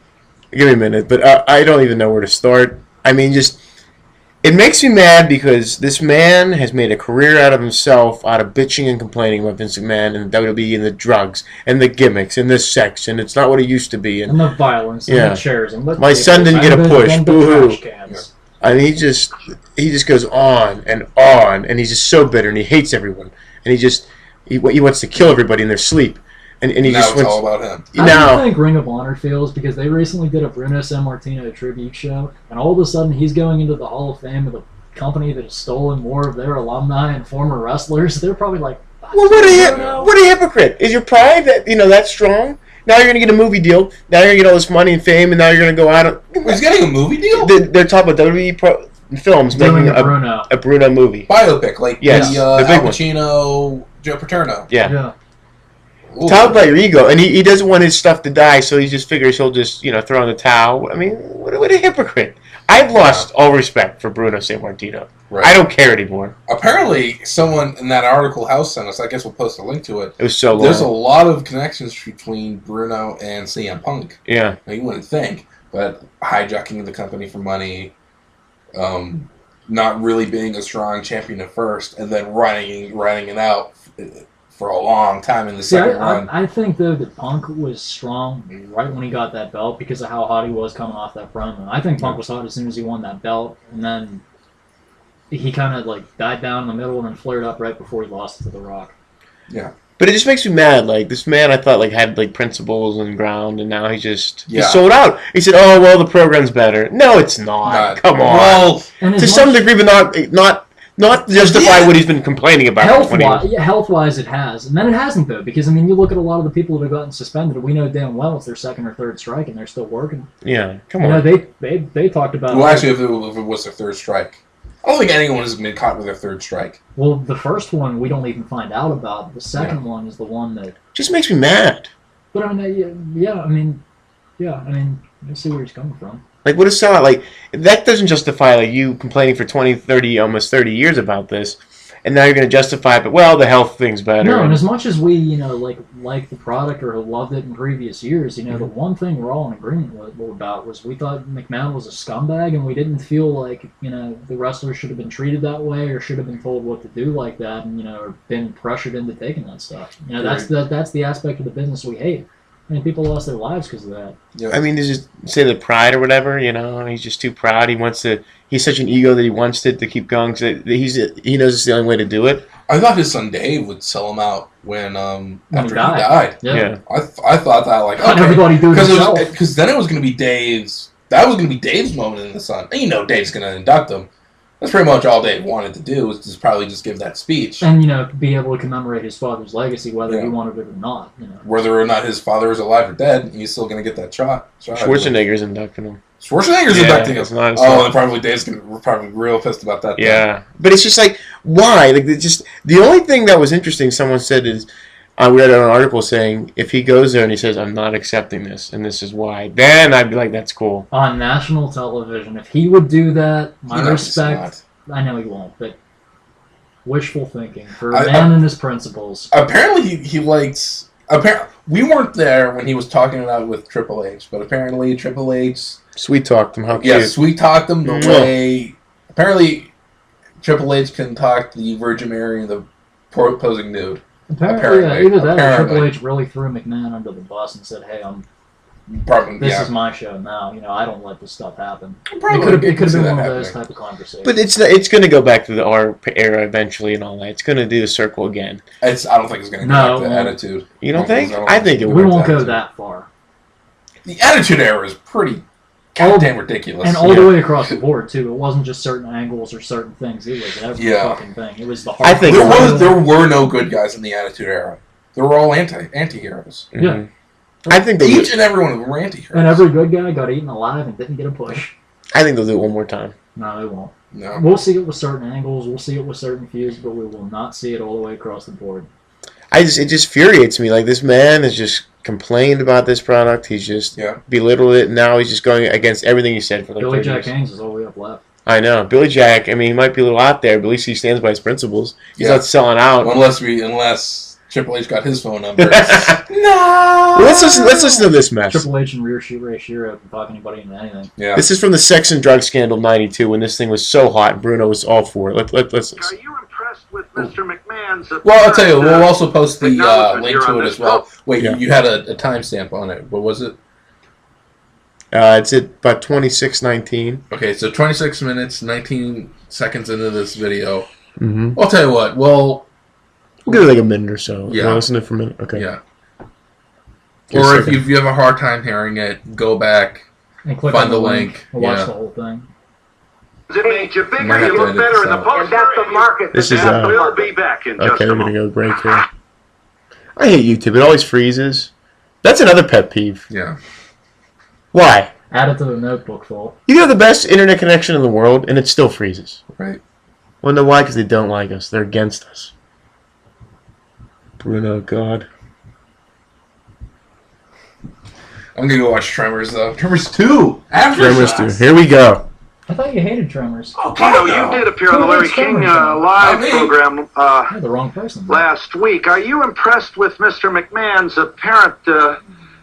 Give me a minute, but I don't even know where to start. I mean, it makes me mad because this man has made a career out of himself, out of bitching and complaining about Vince McMahon and WWE and the drugs and the gimmicks and the sex, and it's not what it used to be. And the violence and the chairs. And my son didn't get a push. Boo-hoo. I mean, he just goes on, and he's just so bitter, and he hates everyone. And he wants to kill everybody in their sleep. And he now just it's all about him. How do you think Ring of Honor feels? Because they recently did a Bruno Sammartino tribute show, and all of a sudden he's going into the Hall of Fame with a company that has stolen more of their alumni and former wrestlers. They're probably like, well, what a hypocrite. Is your pride that strong? Now you're going to get a movie deal. Now you're going to get all this money and fame, and now you're going to go out. He's getting a movie deal? They're talking about WWE Films making a Bruno movie. Biopic, like the big Al Pacino, Joe Paterno. Yeah. Talk about your ego. And he doesn't want his stuff to die, so he just figures he'll just, throw in the towel. I mean, what a hypocrite. I've lost all respect for Bruno Sammartino. Right. I don't care anymore. Apparently, someone in that article House sent us, I guess we'll post a link to it. It was so long. There's a lot of connections between Bruno and CM Punk. Yeah. Now, you wouldn't think, but hijacking the company for money, not really being a strong champion at first, and then running it out for a long time in the second run. I think, though, that Punk was strong right when he got that belt because of how hot he was coming off that promo. I think Punk was hot as soon as he won that belt, and then he kind of died down in the middle and then flared up right before he lost it to The Rock. Yeah. But it just makes me mad. This man I thought had principles and ground, and now he's sold out. He said, "Oh well, the program's better." No, it's not. Come on. Well, to some degree, but not justify what he's been complaining about. Health-wise, it has, and then it hasn't though, because you look at a lot of the people that have gotten suspended. We know damn well it's their second or third strike, and they're still working. Yeah, come on. They talked about. Well, actually, if it was their third strike. I don't think anyone has been caught with their third strike. Well, the first one we don't even find out about. The second one is the one that just makes me mad. But I see where he's coming from. What is sellout? That doesn't justify you complaining for 20, 30, almost 30 years about this, and now you're going to justify it. But the health thing's better. No, and as much as we like the product or loved it in previous years, the one thing we're all in agreement about was we thought McMahon was a scumbag, and we didn't feel like the wrestlers should have been treated that way or should have been told what to do like that, and or been pressured into taking that stuff. That's the aspect of the business we hate. I mean, people lost their lives because of that. Yeah. I mean, just say the pride or whatever, he's just too proud. He's such an ego that he wants it to keep going. So he knows it's the only way to do it. I thought his son Dave would sell him out when after he died. died. Yeah. I thought that like okay, everybody do it himself. Because then it was going to be Dave's. That was going to be Dave's moment in the sun. And Dave's going to induct him. That's pretty much all Dave wanted to do was just give that speech. And, be able to commemorate his father's legacy, whether he wanted it or not. Whether or not his father is alive or dead, he's still going to get that shot. Schwarzenegger's inducting him. Schwarzenegger's inducting him. And probably Dave's probably real pissed about that. Yeah. But it's just like, why? Like, the only thing that was interesting, someone said is, I read an article saying, if he goes there and he says, I'm not accepting this, and this is why, then I'd be like, that's cool. On national television, if he would do that, my respect, I know he won't, but wishful thinking for a man and his principles. Apparently he likes... we weren't there when he was talking it out with Triple H, but apparently Triple H... Sweet-talked him, how cute. Yeah, sweet-talked him the way... Apparently Triple H can talk the Virgin Mary and the posing nude. Apparently. Either that or Triple H really threw McMahon under the bus and said, hey, this is my show now. I don't let this stuff happen. It could have been one of those type of conversations. But it's going to go back to our era eventually and all that. It's going to do the circle again. I don't think it's going to go back to Attitude. You don't think? I think it will. We won't go that far. The Attitude Era is pretty goddamn ridiculous. And all the way across the board, too. It wasn't just certain angles or certain things. It was every fucking thing. It was the hard. I think there were no good guys in the Attitude Era. They were all anti-heroes. Mm-hmm. Yeah. I think each and every one of them were anti-heroes. And every good guy got eaten alive and didn't get a push. I think they'll do it one more time. No, they won't. No. We'll see it with certain angles. We'll see it with certain feuds, but we will not see it all the way across the board. It just infuriates me. Like, this man has just complained about this product. He's just belittled it. And now he's just going against everything he said for like Billy 30 Jack years. Haynes is all we have left. I know. Billy Jack, he might be a little out there, but at least he stands by his principles. He's not selling out. Unless Triple H got his phone number. No! Well, let's listen to this mess. Triple H and Ray Shiro can talk anybody into anything. Yeah. This is from the Sex and Drug Scandal '92 when this thing was so hot and Bruno was all for it. Let's listen. Are you impressed with Mr. McMahon's... Well, I'll tell you, we'll also post the link to it as well. Wait, you had a timestamp on it. What was it? It's at about 26:19. Okay, so 26 minutes, 19 seconds into this video. Mm-hmm. I'll tell you what, we'll give it like a minute or so. Yeah. Listen to it for a minute. Okay. Yeah. Or if you have a hard time hearing it, go back, and click find on the link. Watch the whole thing. It made you bigger, you look better in the poster. That's the market. This is we'll be back in just we're a going to moment. go break here. I hate YouTube. It always freezes. That's another pet peeve. Yeah. Why? Add it to the notebook full. You have the best internet connection in the world, and it still freezes. Right. Well, no, why? Because they don't like us. They're against us. Bruno, God. I'm going to go watch Tremors, though. Tremors 2! Tremors 2. Here we go. I thought you hated Tremors. Oh, Tito, you did appear on the Larry King live program You're the wrong person. last week. Are you impressed with Mr. McMahon's apparent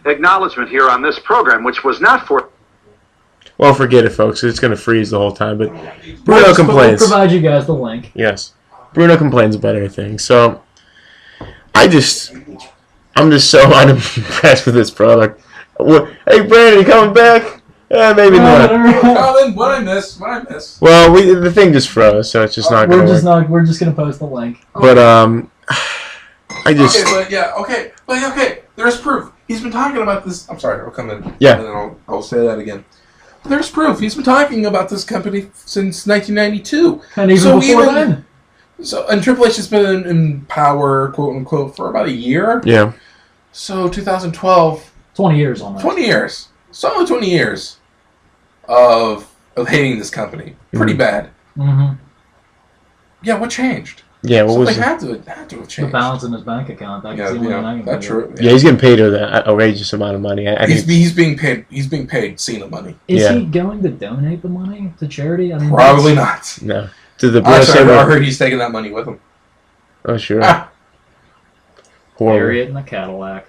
acknowledgement here on this program, which was not for... Well, forget it, folks. It's going to freeze the whole time. But Bruno complains. We'll provide you guys the link. Yes. Bruno complains about everything. So, I'm just so unimpressed with this product. Hey, Brandon, you coming back? Maybe not. Colin, what I miss? Well, the thing just froze, so it's just not going to work. We're just going to post the link. But, I just... Okay, there's proof. He's been talking about this... I'm sorry, I'll come in. Yeah. And then I'll say that again. There's proof. He's been talking about this company since 1992. And even before then. And Triple H has been in power, quote unquote, for about a year. Yeah. So 2012. 20 years almost. 20 years. Solid 20 years of hating this company. Pretty bad. Mm-hmm. Yeah, what changed? Yeah, what was it? Had to have changed. The balance in his bank account. That's true. Yeah, he's getting paid an outrageous amount of money. He's being paid. He's being paid Cena money. Is he going to donate the money to charity? I mean, probably not. No. To the I heard he's taking that money with him. Oh sure. Bury it in a Cadillac.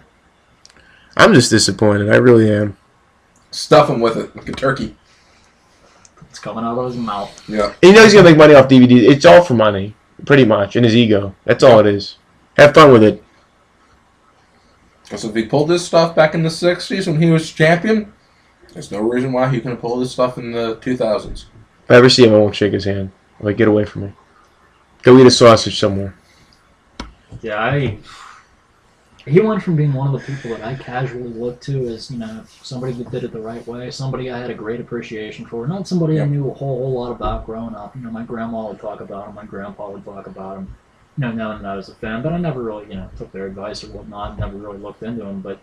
I'm just disappointed. I really am. Stuff him with it like a turkey. It's coming out of his mouth. Yeah. And you know he's gonna make money off DVDs. It's all for money, pretty much, and his ego. That's all it is. Have fun with it. So if he pulled this stuff back in the 60s when he was champion, there's no reason why he couldn't pull this stuff in the 2000s. If I ever see him, I won't shake his hand. I'm like, get away from me. Go eat a sausage somewhere. Yeah, he went from being one of the people that I casually looked to as, somebody that did it the right way, somebody I had a great appreciation for, not somebody I knew a whole lot about growing up. My grandma would talk about him, my grandpa would talk about him, knowing that I was a fan, but I never really, took their advice or whatnot, never really looked into him. But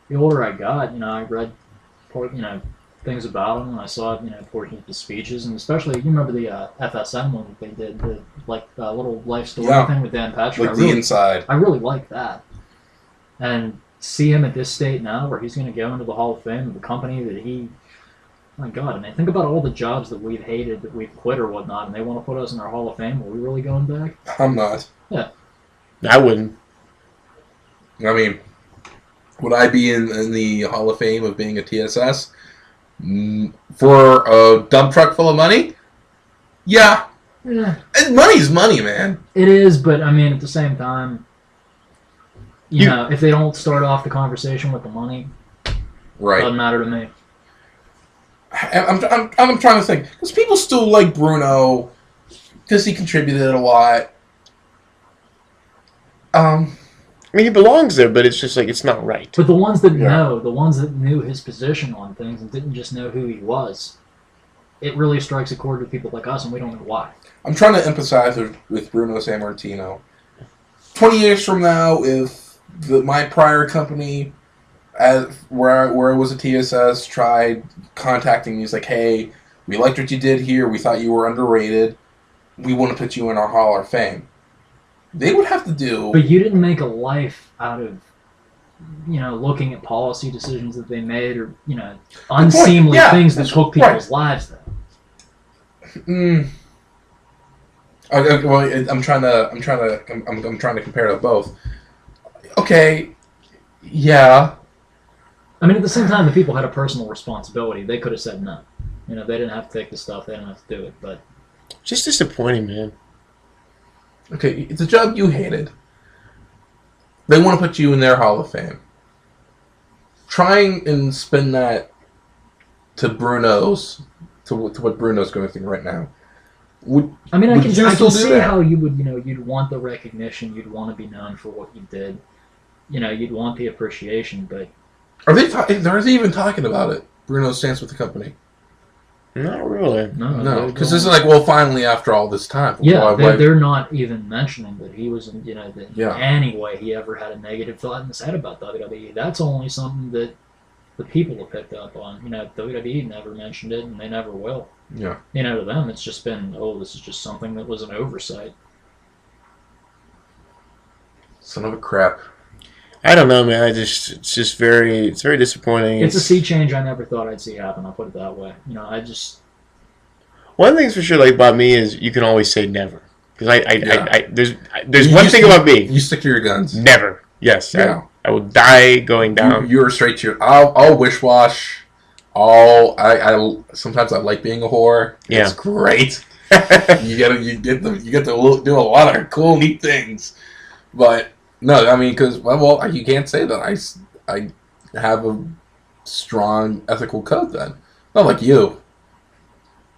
the older I got, I read, things about him, and I saw, portions of the speeches, and especially, you remember the FSM one that they did, the little life story thing with Dan Patrick. Like the inside. I really like that. And see him at this state now, where he's going to go into the Hall of Fame of the company that he, my God, I mean, think about all the jobs that we've hated, that we've quit or whatnot, and they want to put us in our Hall of Fame. Are we really going back? I'm not. Yeah. I wouldn't. I mean, would I be in the Hall of Fame of being a TSS? For a dump truck full of money? Yeah. And money's money, man. It is, but I mean, at the same time, if they don't start off the conversation with the money, right, doesn't matter to me. I'm trying to think, because people still like Bruno because he contributed a lot. I mean, he belongs there, but it's just like, it's not right. But the ones that the ones that knew his position on things and didn't just know who he was, it really strikes a chord with people like us, and we don't know why. I'm trying to empathize with Bruno Sammartino. 20 years from now, if my prior company, where I was a TSS, tried contacting me, it's like, hey, we liked what you did here, we thought you were underrated, we want to put you in our Hall of Fame. They would have to do... But you didn't make a life out of, looking at policy decisions that they made or, unseemly things that took people's lives, though. Well, I'm trying to compare to both. Okay, yeah. I mean, at the same time, the people had a personal responsibility. They could have said no. They didn't have to take the stuff. They didn't have to do it, but... Just disappointing, man. Okay, it's a job you hated. They want to put you in their Hall of Fame. Trying and spin that to what Bruno's going through right now. I can see how you would, you'd want the recognition, you'd want to be known for what you did. You'd want the appreciation, but... Are they even talking about it? Bruno's stance with the company? Not really. No, because this is like, well, finally, after all this time. Yeah, they're not even mentioning that he was, in any way he ever had a negative thought in his head about WWE. That's only something that the people have picked up on. WWE never mentioned it, and they never will. Yeah. To them, it's just been, this is just something that was an oversight. Son of a crap. I don't know, man. It's very disappointing. It's a sea change I never thought I'd see happen. I'll put it that way. One thing's for sure, like, about me is you can always say never. Because there's one thing about me. You stick to your guns. Never. Yes. Yeah. I will die going down. You're straight to your... I'll wish-wash. Sometimes I like being a whore. Yeah. It's great. you get to do a lot of cool, neat things. But... No, I mean, because, well, you can't say that I have a strong ethical code then. Not like you.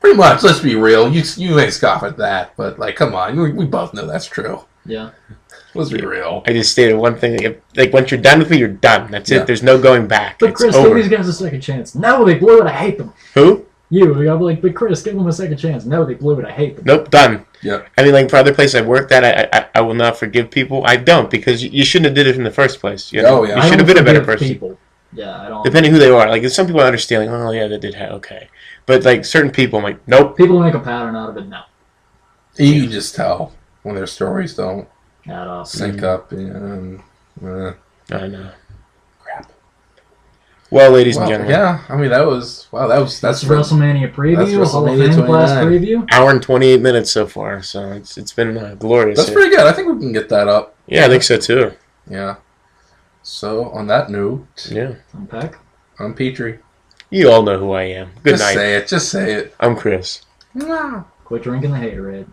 Pretty much, let's be real. You may scoff at that, but, like, come on. We both know that's true. Yeah. Let's be real. I just stated one thing. Like, once you're done with me, you're done. That's it. There's no going back. But Chris, give these guys a second chance. No, they blew it. I hate them. Who? You. I'm like, but Chris, give them a second chance. No, they blew it. I hate them. Nope, done. Yeah. I mean, like, for other places I've worked at, I will not forgive people. I don't, because you shouldn't have did it in the first place. You know? Oh, yeah. You should have been a better person. People. Yeah, I don't. Depending who they are. Like, some people understand, like, oh, yeah, they did have, okay. But, like, certain people, I'm like, nope. People make a pattern out of it now. You can just tell when their stories don't sync up. I know. Crap. Well, ladies and gentlemen. Yeah, I mean, that's WrestleMania preview, that's Hall of Fame Class preview. Hour and 28 minutes so far, so it's been glorious. That's pretty good. I think we can get that up. Yeah, I think so too. Yeah. So, on that note, I'm Peck. I'm Petrie. You all know who I am. Good night. Just say it. I'm Chris. Quit drinking the haterade.